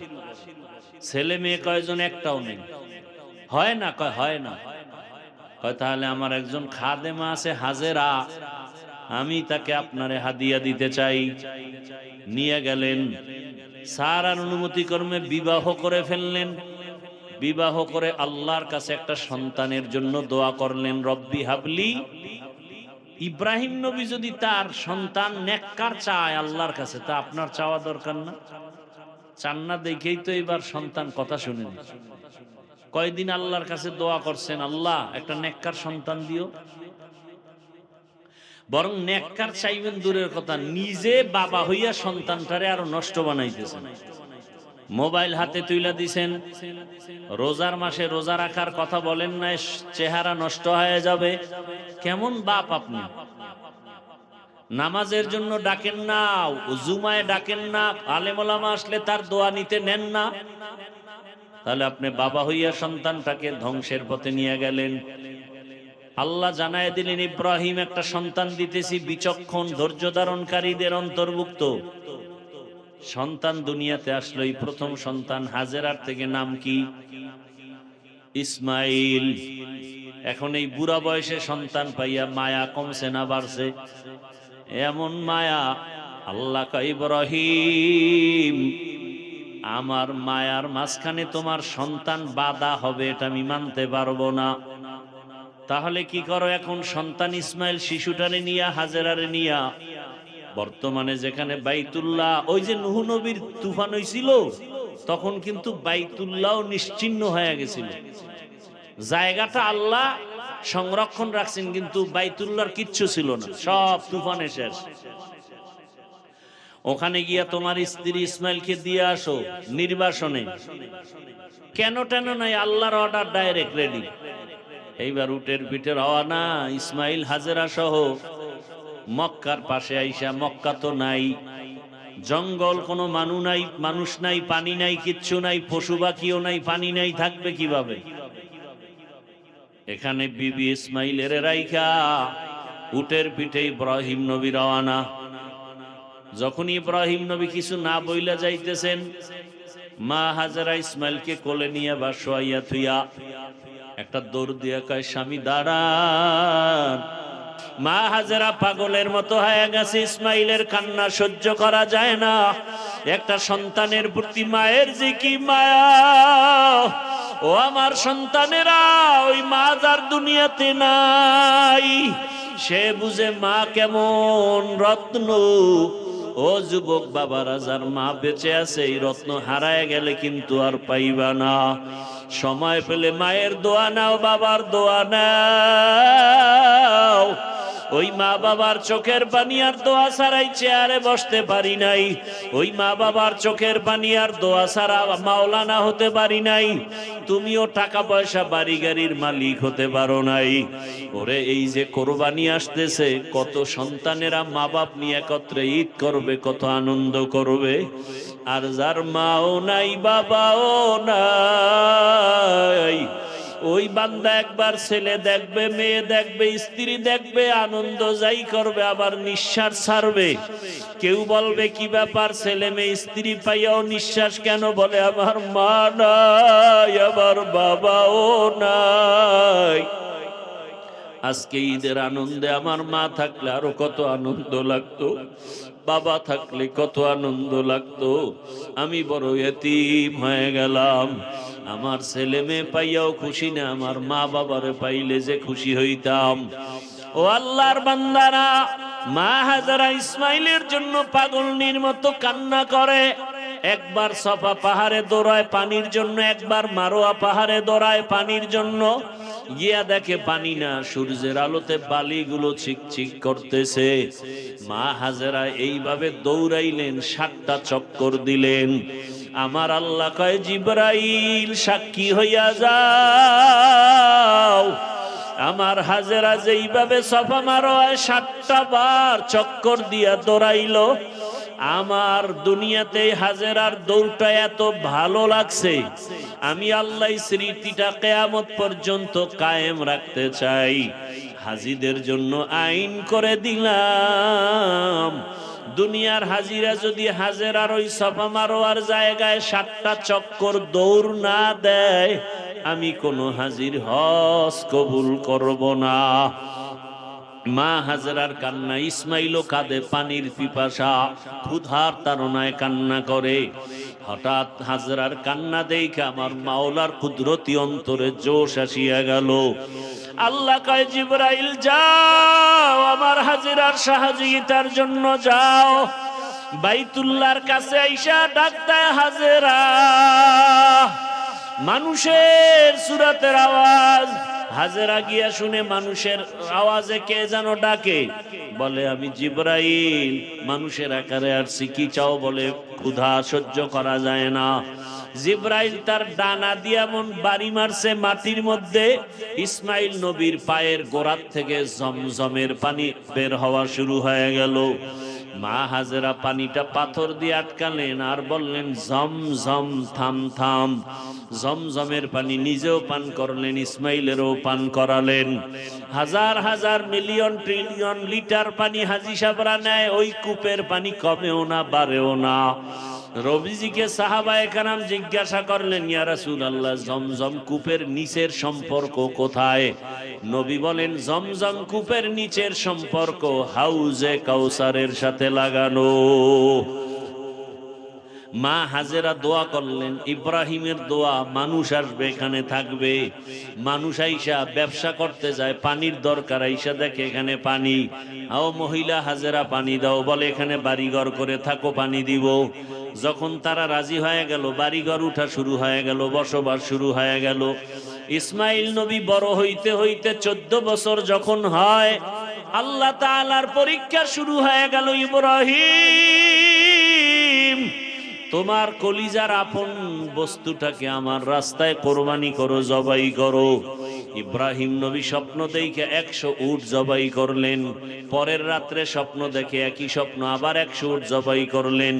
ছেলে মেয়ে কয়জন? একটাও নেই। হয় না? কয় হয় না। কয় তাহলে আমার একজন খাদেমা আছে হাজেরা, আমি তাকে আপনারে হাদিয়া দিতে চাই। নিয়ে গেলেন। সারার অনুমতি ক্রমে বিবাহ করে ফেললেন। বিবাহ করে আল্লাহর কাছে একটা সন্তানের জন্য দোয়া করলেন, রব্বি হাবলি। ইব্রাহিম নবী যদি তার সন্তান নেককার চায় আল্লাহর কাছে, তা আপনার চাওয়া দরকার না? চান না দেখেই তো এবার সন্তান কথা শুনেন। কয়দিন আল্লাহর কাছে দোয়া করছেন, আল্লাহ একটা নেককার সন্তান দিও। বরং নেককার চাইবেন দূরের কথা, নিজে বাবা হইয়া সন্তানটারে আরো নষ্ট বানাইতেছেন। মোবাইল হাতে তুইলা দিছেন, রোজার মাসে রোজা রাখার কথা বলেন না, চেহারা নষ্ট হয়ে যাবে। কেমন বাপ আপনি? নামাজের জন্য ডাকেন না, জুমায় ডাকেন না, আলেম ওলামা আসলে তার দোয়া নিতে নেন না। তাহলে আপনি বাবা হইয়া সন্তানটাকে ধ্বংসের পথে নিয়ে গেলেন। আল্লাহ জানায় দিলেন, ইব্রাহিম একটা সন্তান দিতেছি, বিচক্ষণ ধৈর্য ধারণকারীদের অন্তর্ভুক্ত। সন্তান দুনিয়াতে আসলো, এই প্রথম সন্তান হাজেরার থেকে নাম কি? ইসমাইল। এখন এই বুড়া বয়সে সন্তান পাইয়া মায়া কমছে না বাড়ছে? এমন মায়া। আল্লাহ কয়, ইব্রাহিম, আমার মায়ার মাঝখানে তোমার সন্তান বাধা হবে, এটা আমি মানতে পারবো না। তাহলে কি করো এখন? সন্তান ইসমাইল শিশুটারে নিয়া, হাজেরারে নিয়া, বর্তমানে যেখানে বাইতুল্লাহ, ওই যে নূহ নবীর তুফান হইছিল তখন কিন্তু বাইতুল্লাহ নিশ্চিহ্ন হয়ে গেছিল। জায়গাটা আল্লাহ সংরক্ষণ রাখছেন, কিন্তু বাইতুল্লাহর কিচ্ছু ছিল না, সব তুফানে শেষ। ওখানে গিয়া তোমার স্ত্রী ইসমাইলকে দিয়ে আসো নির্বাসনে। কেন টেন নাই, আল্লাহর অর্ডার ডাইরেক্ট রেডি। এইবার উটের পিঠে রওয়ানা ইসমাইল হাজেরা সহ মক্কার পাশে আইসা। মক্কা তো নাই, জঙ্গল, কোনো মানুষ নাই, পানি নাই, কিচ্ছু নাই, পশু পাখিও নাই, পানি নাই, থাকবে কিভাবে? এখানে বিবি ইসমাইলের রাইখা উটের পিঠে ইব্রাহিম নবী রওয়ানা। যখন ইব্রাহিম নবী কিছু না বইলা যাইতেছেন, মা হাজেরা ইসমাইলকে কোলে নিয়ে বা শোয়াইয়া থুইয়া একটা দৌড় দিয়া কয়, স্বামী দাঁড়ান। মা হাজেরা পাগলের মতো হয়ে গেছে, ইসমাইলের কান্না সহ্য করা যায় না। একটা সন্তানের প্রতি মায়ের যে কি মায়া! ও আমার সন্তানেরা, ওই মা যার দুনিয়াতে নাই সে বুঝে মা কেমন রত্ন। ও যুবক বাবারা, যার মা বেঁচে আছে, এই রত্ন হারায় গেলে কিন্তু আর পাইবা না। সময় পেলে মায়ের দোয়া নাও, বাবার দোয়া নাও। ওই মা বাবার চোখের পানি আর দোয়া ছাড়াই চেয়ারে বসতে পারি নাই। ওই মা বাবার চোখের পানি আর দোয়া ছাড়া মাওলানা হতে পারি নাই। তুমিও টাকা পয়সা বাড়ি গাড়ির মালিক হতে পারো নাই। ওরে, এই যে কোরবানি আসতেছে, কত সন্তানেরা মা বাপ নিয়ে একত্রে ঈদ করবে, কত আনন্দ করবে। আর যার মাও নাই, বাবাও নাই, ওই বান্দা একবার ছেলে দেখবে, মেয়ে দেখবে, স্ত্রী দেখবে, আনন্দ যাই করবে, আবার নিঃশ্বাস ছাড়বে। কেউ বলবে কি ব্যাপার, ছেলে মেয়ে স্ত্রী পাইয়াও নিঃশ্বাস কেন? বলে আমার মা নাই, আমার বাবাও নাই। আজকে ঈদের আনন্দে আমার মা থাকলে আরো কত আনন্দ লাগতো, বাবা থাকলে কত আনন্দ লাগতো। আমি বড় এতিম হয়ে গেলাম। আমার ছেলে মেয়ে পাইয়াও খুশি না, আমার মা বাবারে পাইলে যে খুশি হইতাম। ও আল্লাহর বান্দারা, মা হাজেরা ইসমাইলের জন্য পাগলনির মতো কান্না করে। একবার সফা পাহাড়ে দৌড়ায় পানির জন্য, একবার মারোয়া পাহাড়ে দৌড়ায় পানির জন্য। গিয়া দেখে পানি না, সূর্যের আলোতে বালিগুলো চিকচিক করতেছে। মা হাজেরা এইভাবে দৌড়াইলেন, 7টা চক্কর দিলেন। আমার আল্লাহ কয়, জিবরাইল সাক্ষী হইয়া যাও। আমার হাজেরা যেইভাবে সফা মারোয়ায় 7টা বার চক্কর দিয়া দৌড়াইল, আমার দুনিয়াতে হাজেরার দৌড়টা এত ভালো লাগছে, আমি আল্লাহ স্মৃতিটা কিয়ামত পর্যন্ত কায়েম রাখতে চাই। হাজিদের জন্য আইন করে দিলাম, দুনিয়ার হাজিরা যদি হাজেরার ওই সফা মারোয়ার জায়গায় 7টা চক্কর দৌড় না দেয়, আমি কোনো হাজির হজ কবুল করব না। মা হাজেরার কান্না, ইসমাইলও কাঁদে, পানির পিপাসা, ক্ষুধার তাড়নায় কান্না করে। হঠাৎ হাজেরার কান্না দেখে আমার মাওলার কুদরতি অন্তরে জোশ আসিয়া গেল। আল্লাহ কয়, জিবরাইল যাও, আমার হাজেরার সহযোগিতার জন্য যাও। বাইতুল্লাহর কাছে আইসা ডাক দেয় হাজেরা। মানুষের সুরাতের আওয়াজ। হাজেরা গিয়া শুনে মানুষের আওয়াজে কে যেন ডাকে। বলে, আমি জিবরাইল, মানুষের আকারে আসছি, কি চাও? বলে, ক্ষুধা সহ্য করা যায় না। জিবরাইল তার ডানা দিয়া এমন বাড়ি মারছে মাটির মধ্যে, ইসমাইল নবীর পায়ের গোড়ার থেকে জমজমের পানি বের হওয়া শুরু হয়ে গেল। মা হাজেরা পানিটা পাথর দিয়ে আটকালেন আর বললেন, জমজম থাম থাম। জমজমের পানি নিজেও পান করলেন, ইসমাইলেরও পান করালেন। হাজার হাজার মিলিয়ন ট্রিলিয়ন লিটার পানি হাজি সাহেবরা নেয়, ওই কূপের পানি কমেও না বাড়েও না। রবিজিকে সাহাবায়ে কেরাম জিজ্ঞাসা করলেন, ইয়া রাসূলুল্লাহ, জমজম কূপের নিচের সম্পর্ক কোথায়? নবী বলেন, জমজম কূপের নিচের সম্পর্ক হাউজে কাউসারের সাথে লাগানো। মা হাজেরা দোয়া করলেন, ইব্রাহিমের দোয়া, মানুষ আসবে এখানে থাকবে। মানুষ আইসা ব্যবসা করতে যায়, পানির দরকার, আইসা দেখে এখানে পানি। ও মহিলা হাজেরা পানি দাও, বলে এখানে বাড়িঘর করে থাকো, পানি দিব। যখন তারা রাজি হয়ে গেল, বাড়িঘর উঠা শুরু হয়ে গেল, বসবাস শুরু হয়ে গেল। ইসমাইল নবী বড় হইতে হইতে 14 বছর যখন হয়, আল্লাহ তাআলার পরীক্ষা শুরু হয়ে গেল। ইব্রাহিম, তোমার কলিজার আপন বস্তুটাকে আমার রাস্তায় কোরবানি করো, জবাই করো। ইব্রাহিম নবী স্বপ্ন দেখে 100 উট জবাই করলেন। পরের রাত্রে স্বপ্ন দেখে একই স্বপ্ন, আবার 100 উট জবাই করলেন।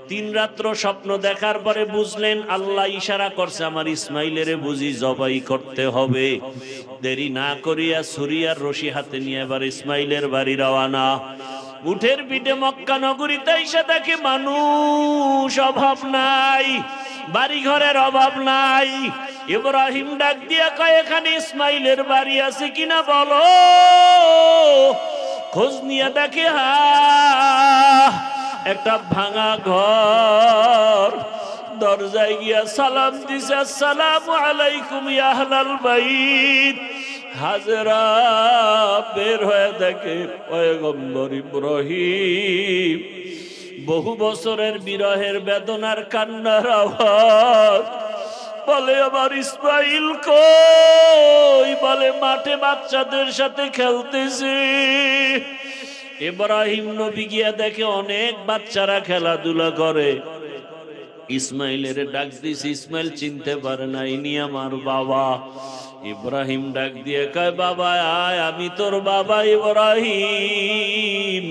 3 রাত্র স্বপ্ন দেখার পরে বুঝলেন আল্লাহ ইশারা করছে আমার ইসমাইলের বুঝি জবাই করতে হবে। দেরি না করিয়া ছুরিয়ার রশি হাতে নিয়ে এবার ইসমাইলের বাড়ি রওয়ানা। উঠের পিঠে মক্কা নগরীতে এসে দেখে মানুষ, অভাব নাই, বাড়ি ঘরের অভাব নাই। ইব্রাহিম ডাক দিয়া কয়, এখানে ইসমাইলের বাড়ি আছে কিনা বলো। খোঁজ নিয়ে দেখে একটা ভাঙা ঘর। দরজায় গিয়া সালাম দিছে, আসসালামু আলাইকুম ইয়া আহলাল বাইত। হাজেরা বের হয়ে দেখে পয়গম্বর ইব্রাহিম। বহু বছরের বিরহের বেদনার কান্নার আওয়াজ। বলে আমার ইসমাইল কই? বলে মাঠে বাচ্চাদের সাথে খেলতেছে। ইব্রাহিম নবী গিয়া দেখে অনেক বাচ্চারা খেলাধুলা করে। ইসমাইলের ডাক দিছে, ইসমাইল চিনতে পারে না, ইনি আমার বাবা। ইব্রাহিম ডাক দিয়ে কয়, বাবা আয়, আমি তোর বাবা ইব্রাহিম।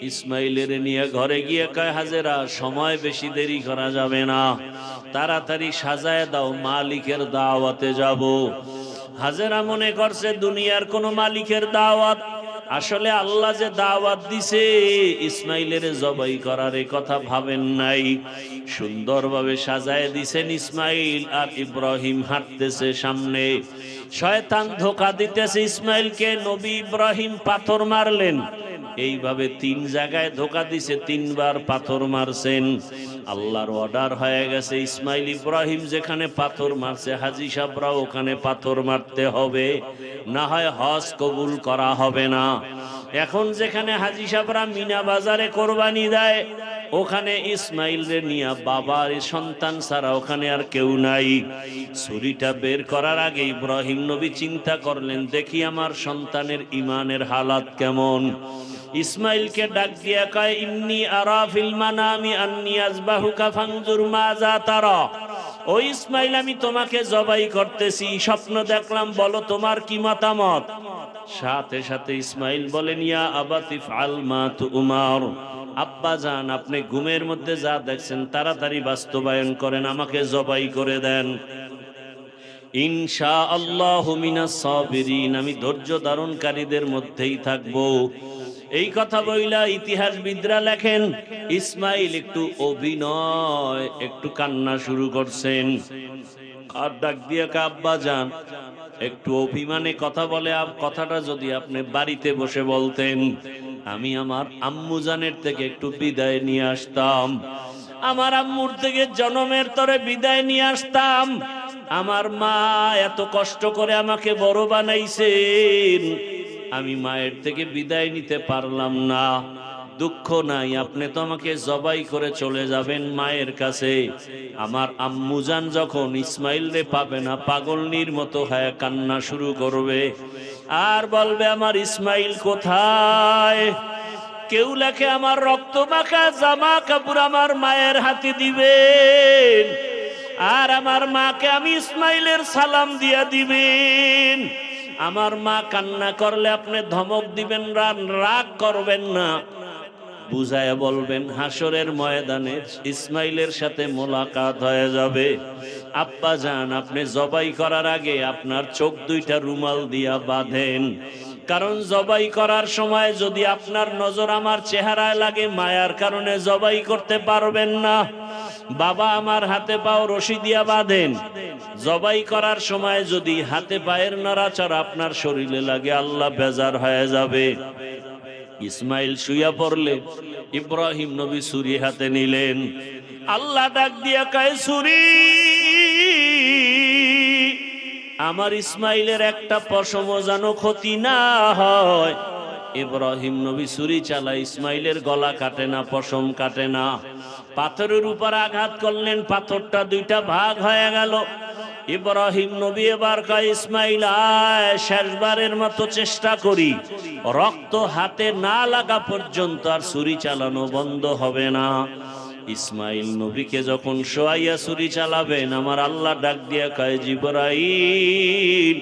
ইসমাইলের নিয়ে ঘরে গিয়ে কয়, হাজেরা সময় বেশি দেরি করা যাবে না, তাড়াতাড়ি সাজায় দাও, মালিকের দাওয়াতে যাব। হাজেরা মনে করছে দুনিয়ার কোন মালিকের দাওয়াত। আসলে আল্লাহ যে দাওয়াত দিছে ইসমাইলের জবাই করার, এই কথা ভাবেন নাই। সুন্দরভাবে সাজায় দিছেন। ইসমাইল আর ইব্রাহিম হাঁটতেছে সামনে। শয়তান ধোঁকা দিতেছে ইসমাইলকে। নবী ইব্রাহিম পাথর মারলেন, এইভাবে 3 জায়গায় ধোঁকা দিছে, 3 বার পাথর মারছেন। আল্লাহর অর্ডার হয়ে গেছে, ইসমাইল ইব্রাহিম যেখানে পাথর মারছে হাজী সাহেবরাও ওখানে পাথর মারতে হবে, না হয় হজ কবুল করা হবে না। এখন যেখানে হাজী সাহেবরা মিনা বাজারে কোরবানি দেয়, ওখানে ইসমাইলরে নিয়া বাবার সন্তান ছাড়া ওখানে আর কেউ নাই। ছুরিটা বের করার আগে ইব্রাহিম নবী চিন্তা করলেন, দেখি আমার সন্তানের ইমানের হালাত কেমন। ইসমাইলকে ডাক দিয়া কয়, ইন্নী আরা ফিল মানামি আন্নী আযবাহুকা ফানজুর মাযা তারা। ও ইসমাইল, আমি তোমাকে জবাই করতেছি, স্বপ্ন দেখলাম, বলো তোমার কি মতামত। সাথে সাথে ইসমাইল বলেন, ইয়া আবাতি ফাল মা তুমার। আব্বা জান, আপনি ঘুমের মধ্যে যা দেখছেন তাড়াতাড়ি বাস্তবায়ন করেন, আমাকে জবাই করে দেন। ইনশাআল্লাহু মিনাস সাবিরিন, আমি ধৈর্য ধারণকারীদের মধ্যেই থাকবো। এই কথা বইলা ইতিহাসবিদরা লেখেন, ইসমাইল একটু অভিনয়, একটু কান্না শুরু করছেন। আর ডাক দিয়ে আব্বা জান, একটু অভিমানে কথা বলে, কথাটা যদি আপনি বাড়িতে বসে বলতেন, আমি আমার আম্মু জানের থেকে একটু বিদায় নিয়ে আসতাম, আমার আম্মুর থেকে জনমের তরে বিদায় নিয়ে আসতাম। আমার মা এত কষ্ট করে আমাকে বড় বানাইছেন, আমি মায়ের থেকে বিদায় নিতে পারলাম না। দুঃখ নাই, আপনি তো আমাকে জবাই করে চলে যাবেন মায়ের কাছে। আমার আম্মুজান যখন ইসমাইল রে পাবে না, পাগলনির মতো হয়ে কান্না শুরু করবে আর বলবে, আমার ইসমাইল কোথায়? কেউ লেখে আমার রক্ত মাখা জামা কাপড় আমার মায়ের হাতে দিবেন, আর আমার মাকে আমি ইসমাইলের সালাম দিয়া দিবেন। আমার মা কান্না করলে আপনি ধমক দিবেন, রাগ করবেন না, বুঝায় বলবেন, হাসরের ময়দানে ইসমাইলের সাথে মোলাকাত হয়ে যাবে। আব্বা জান, আপনি জবাই করার আগে আপনার চোখ দুইটা রুমাল দিয়া বাঁধেন, কারণ জবাই করার সময় যদি আপনার নজর আমার চেহারায় লাগে, মায়ার কারণে জবাই করতে পারবেন না। বাবা, আমার হাতে পাও রশি দিয়া বাঁধেন। জবাই করার সময় যদি হাতে পায়ের নড়াচড়া আপনার শরীরে লাগে, আল্লাহ বেজার হয়ে যাবে। ইসমাইল শুইয়া পড়লে ইব্রাহিম নবী ছুরি হাতে নিলেন। আল্লাহ ডাক দিয়া কয় ছুরি, আমার ইসমাইলের একটা পশমও যেন ক্ষতি না হয়। ইব্রাহিম নবী ছুরি চালায়, ইসমাইলের গলা কাটে না, পশম কাটে না। পাথরের উপর আঘাত করলেন, পাথরটা দুইটা ভাগ হয়ে গেল। ইব্রাহিম নবী এবার কয় ইসমাইল আয়, শেষবারের মতো চেষ্টা করি, রক্ত হাতে না লাগা পর্যন্ত আর ছুরি চালানো বন্ধ হবে না। ইসমাইল নবীকে যখন শোয়াইয়া ছুরি চালাবেন, আমার আল্লাহ ডাক দিয়া কয় জিবরাইল,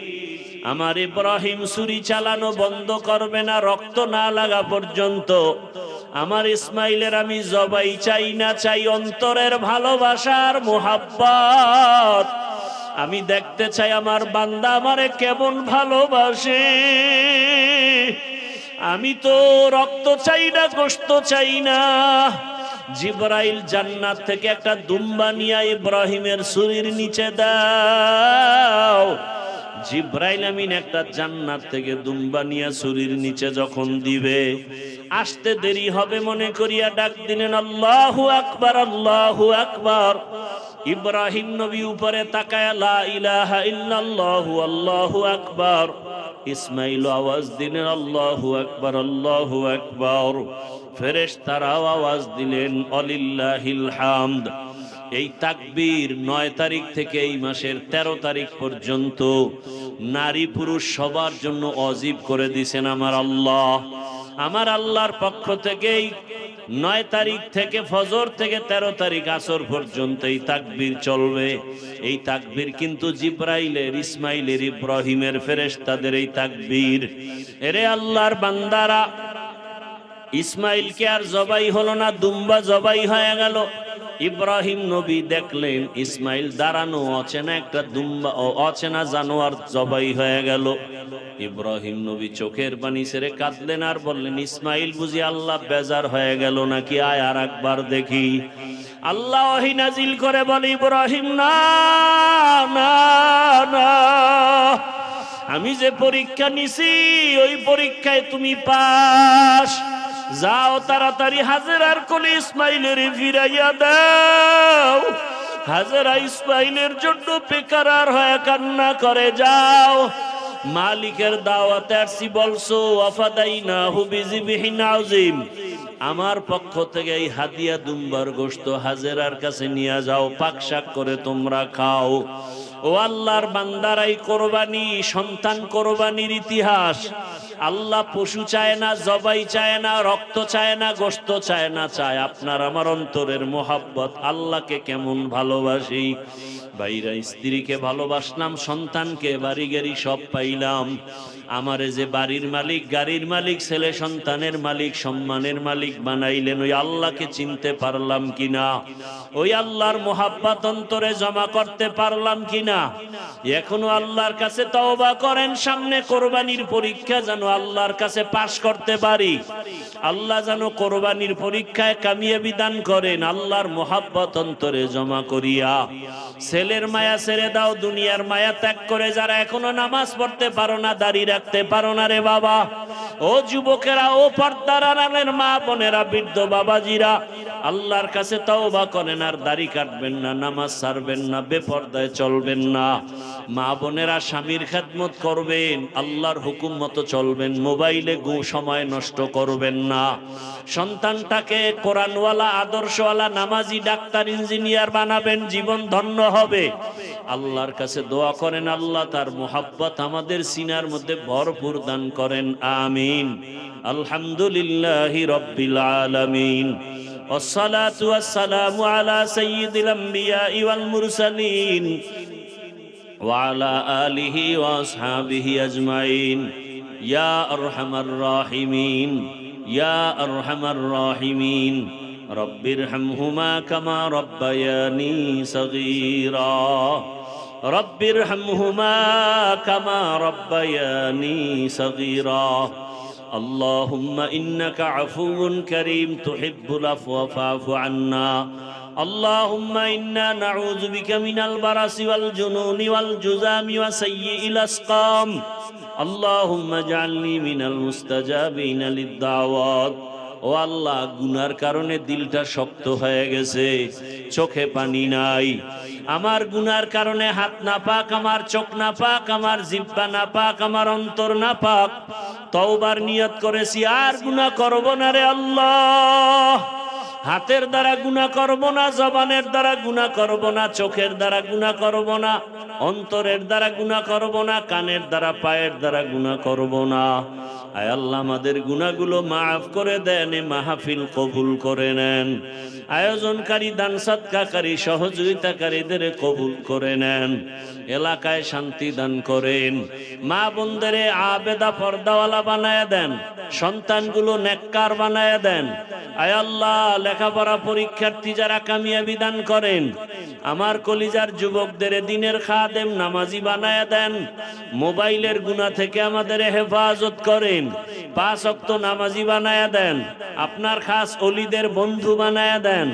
আমার ইব্রাহিম ছুরি চালানো বন্ধ করবে না রক্ত না লাগা পর্যন্ত। আমার ইসমাইলের আমি জবাই চাই না, চাই অন্তরের ভালোবাসার মোহাব্বত। আমি দেখতে চাই আমার বান্দা আমারে কেমন ভালোবাসে। আমি তো রক্ত চাই না, গোশত চাই না। জিবরাইল জান্নাত থেকে একটা দুম্বা নিয়ে ইব্রাহিমের ছুরির নিচে দাও। জিবরাইল আমিন একটা জান্নাত থেকে দুম্বা নিয়ে ছুরির নিচে যখন দিবে, আসতে দেরি হবে মনে করিয়া ডাক দিলেন আল্লাহু আকবার, আল্লাহু আকবার। ইব্রাহিম নবী উপরে তাকায় লা ইলাহা ইল্লাল্লাহু আল্লাহু আকবার। ইসমাইল আওয়াজ দিলেন আল্লাহু আকবার, আল্লাহু আকবার। ফেরেশতারাও আওয়াজ দিলেন অলিল্লাহিল হামদ। এই তাকবীর 9 তারিখ থেকে এই মাসের 13 তারিখ পর্যন্ত নারী পুরুষ সবার জন্য ওয়াজিব করে দিয়েছেন আমার আল্লাহ। আমার আল্লাহর পক্ষ থেকে 9 তারিখ থেকে ফজর থেকে 13 তারিখ আসর পর্যন্ত এই তাকবীর চলবে। এই তাকবীর কিন্তু জিবরাইলের, ইসমাইলের, ইব্রাহিমের, ফেরেশতাদের এই তাকবীর। এরে আল্লাহর বান্দারা, ইসমাইলকে আর জবাই হলো না, দুম্বা জবাই হয়ে গেল। ইব্রাহিম নবী দেখলেন ইসমাইল দাঁড়ানো, অচেনা একটা দুম্বা, অচেনা জানোয়ার জবাই হয়ে গেল। ইব্রাহিম নবী চোখের পানি ছেড়ে কাঁদলেন আর বললেন ইসমাইল বুঝি আল্লাহ বেজার হয়ে গেল নাকি, আয় আর একবার দেখি। আল্লাহ ওহী নাজিল করে বলে ইব্রাহিম না না না, আমি যে পরীক্ষা নিছি ওই পরীক্ষায় তুমি পাস। যাও তাড়াতাড়ি হাজেরার কোলে ইসমাইলের ফিরাইয়া দাও। হাজেরা ইসমাইলের জন্য বেকারার হয়ে কান্না করে। যাও, মালিকের দাওয়াতে আসছি বলছো, ওয়াফাদাইনাহু বিযিবহিন আযীম। আমার পক্ষ থেকে এই হাদিয়া দুম্বার গোশত হাজেরার কাছে নিয়ে যাও, পাকশাক করে তোমরা খাও। ও আল্লাহর বান্দারাই কোরবানি, সন্তান কোরবানির ইতিহাস। আল্লাহ পশু চায় না, জবাই চায় না, রক্ত চায় না, গোশত চায় না, চায় আপনার আমার অন্তরের মোহাব্বত। আল্লাহকে কেমন ভালোবাসি, বাইরা স্ত্রীকে ভালোবাসলাম, সন্তানকে, বাড়ি গাড়ি সব পাইলাম। আমারে যে বাড়ির মালিক, গাড়ির মালিক, ছেলে সন্তানের মালিক, সম্মানের মালিক বানাইলেন, ওই আল্লাহকে চিনতে পারলাম কিনা? ওই আল্লাহর মোহাব্বত অন্তরে জমা করতে পারলাম কিনা? এখনো আল্লাহর কাছে তওবা করেন, সামনে কোরবানির পরীক্ষা যেন আল্লাহর কাছে পাশ করতে পারি। আল্লাহ যেন কোরবানির পরীক্ষায় কামিয়াবি দান করেন। আল্লাহর মোহাব্বত অন্তরে জমা করিয়া ছেলের মায়া ছেড়ে দাও, দুনিয়ার মায়া ত্যাগ করে যারা এখনো নামাজ পড়তে পারো না, দাড়ি রাখতে পারো না রে বাবা, ও যুবকেরা, ও পর্দার আড়ালের মা বোনেরা, বৃদ্ধ বাবাজিরা, আল্লাহর কাছে তওবা করেন আর দাড়ি কাটবেন না, নামাজ ছাড়বেন না, বেপর্দায় চলবেন না। মা বোনেরা স্বামীর খেদমত করবেন, আল্লাহর হুকুম মতো চলবেন, মোবাইলে সময় নষ্ট করবেন না। সন্তানটাকে কোরআনওয়ালা, আদর্শওয়ালা, নামাজি, ডাক্তার, ইঞ্জিনিয়ার বানাবেন, জীবন ধন্য হবে। আল্লাহর কাছে দোয়া করেন আল্লাহ তার মুহাব্বত আমাদের সিনার মধ্যে ভরপুর দান করেন, আমিন। আলহামদুলিল্লাহি রাব্বিল আলামিন, ওয়াসসালাতু ওয়াসসালামু আলা সাইয়্যিদিল আমবিয়াই ওয়াল মুরসালিন ওয়া আলা আলিহি ওয়া আসহাবিহি আজমাইন। ইয়া আরহামার রাহিমিন, ইয়া আরহামার রাহিমিন, রব্বিরহামহুমা কামা রব্বায়ানি সগীরা, রব্বিরহামহুমা কামা রব্বায়ানি সগীরা। আল্লাহুম্মা ইন্নাকা আফুউন কারীম তুহিব্বুল আফওয়া ফা'ফু আন্না। আল্লাহুম্মা ইন্না নাউযু বিকা মিনাল বারাসি ওয়াল জুনুনি ওয়াল জুযামি ওয়া সাইয়্যিল আসকাম। আল্লাহুম্মা জাআলনি মিনাল মুস্তাজাবিনা লিদ-দাওয়াত। ও আল্লাহ, গুনার কারণে দিলটা শক্ত হয়ে গেছে, চোখে পানি নাই। আমার গুনার কারণে হাত না পাক, আমার চোখ না পাক, আমার জিহ্বা না পাক, আমার অন্তর না পাক। তওবার নিয়ত করেছি, আর গুনাহ করব না রে আল্লাহ। হাতের দ্বারা গুনাহ করব না, জবানের দ্বারা গুনাহ করব না, চোখের দ্বারা গুনাহ করব না, অন্তরের দ্বারা গুনাহ করব না, কানের দ্বারা পায়ের দ্বারা গুনাহ করব না। আয় আল্লাহ, আমাদের গুনাহগুলো মাফ করে দেন, এই মাহফিল কবুল করে নেন। আয়োজনকারী, দান সদকাকারী, সহযোগিতাকারীদের কবুল করে নেন। এলাকায় শান্তি দান করেন। মা বোনদের আবেদা পর্দাওয়ালা বানায় দেন, সন্তানগুলো নেককার বানায় দেন। আয় আল্লাহ, লেখাপড়া পরীক্ষার্থী যারা কামিয়াবি দান করেন। আমার কলিজার যুবকদের দিনের খাদেম, নামাজি বানায় দেন। মোবাইলের গুনাহ থেকে আমাদের হেফাজত করেন। 5 ওয়াক্ত নামাজি বানায় দেন। আপনার খাস ওলিদের বন্ধু বানায় দেন।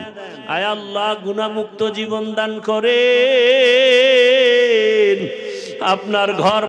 আয় আল্লাহ, গুনাহমুক্ত জীবন দান করেন। আপনার ঘর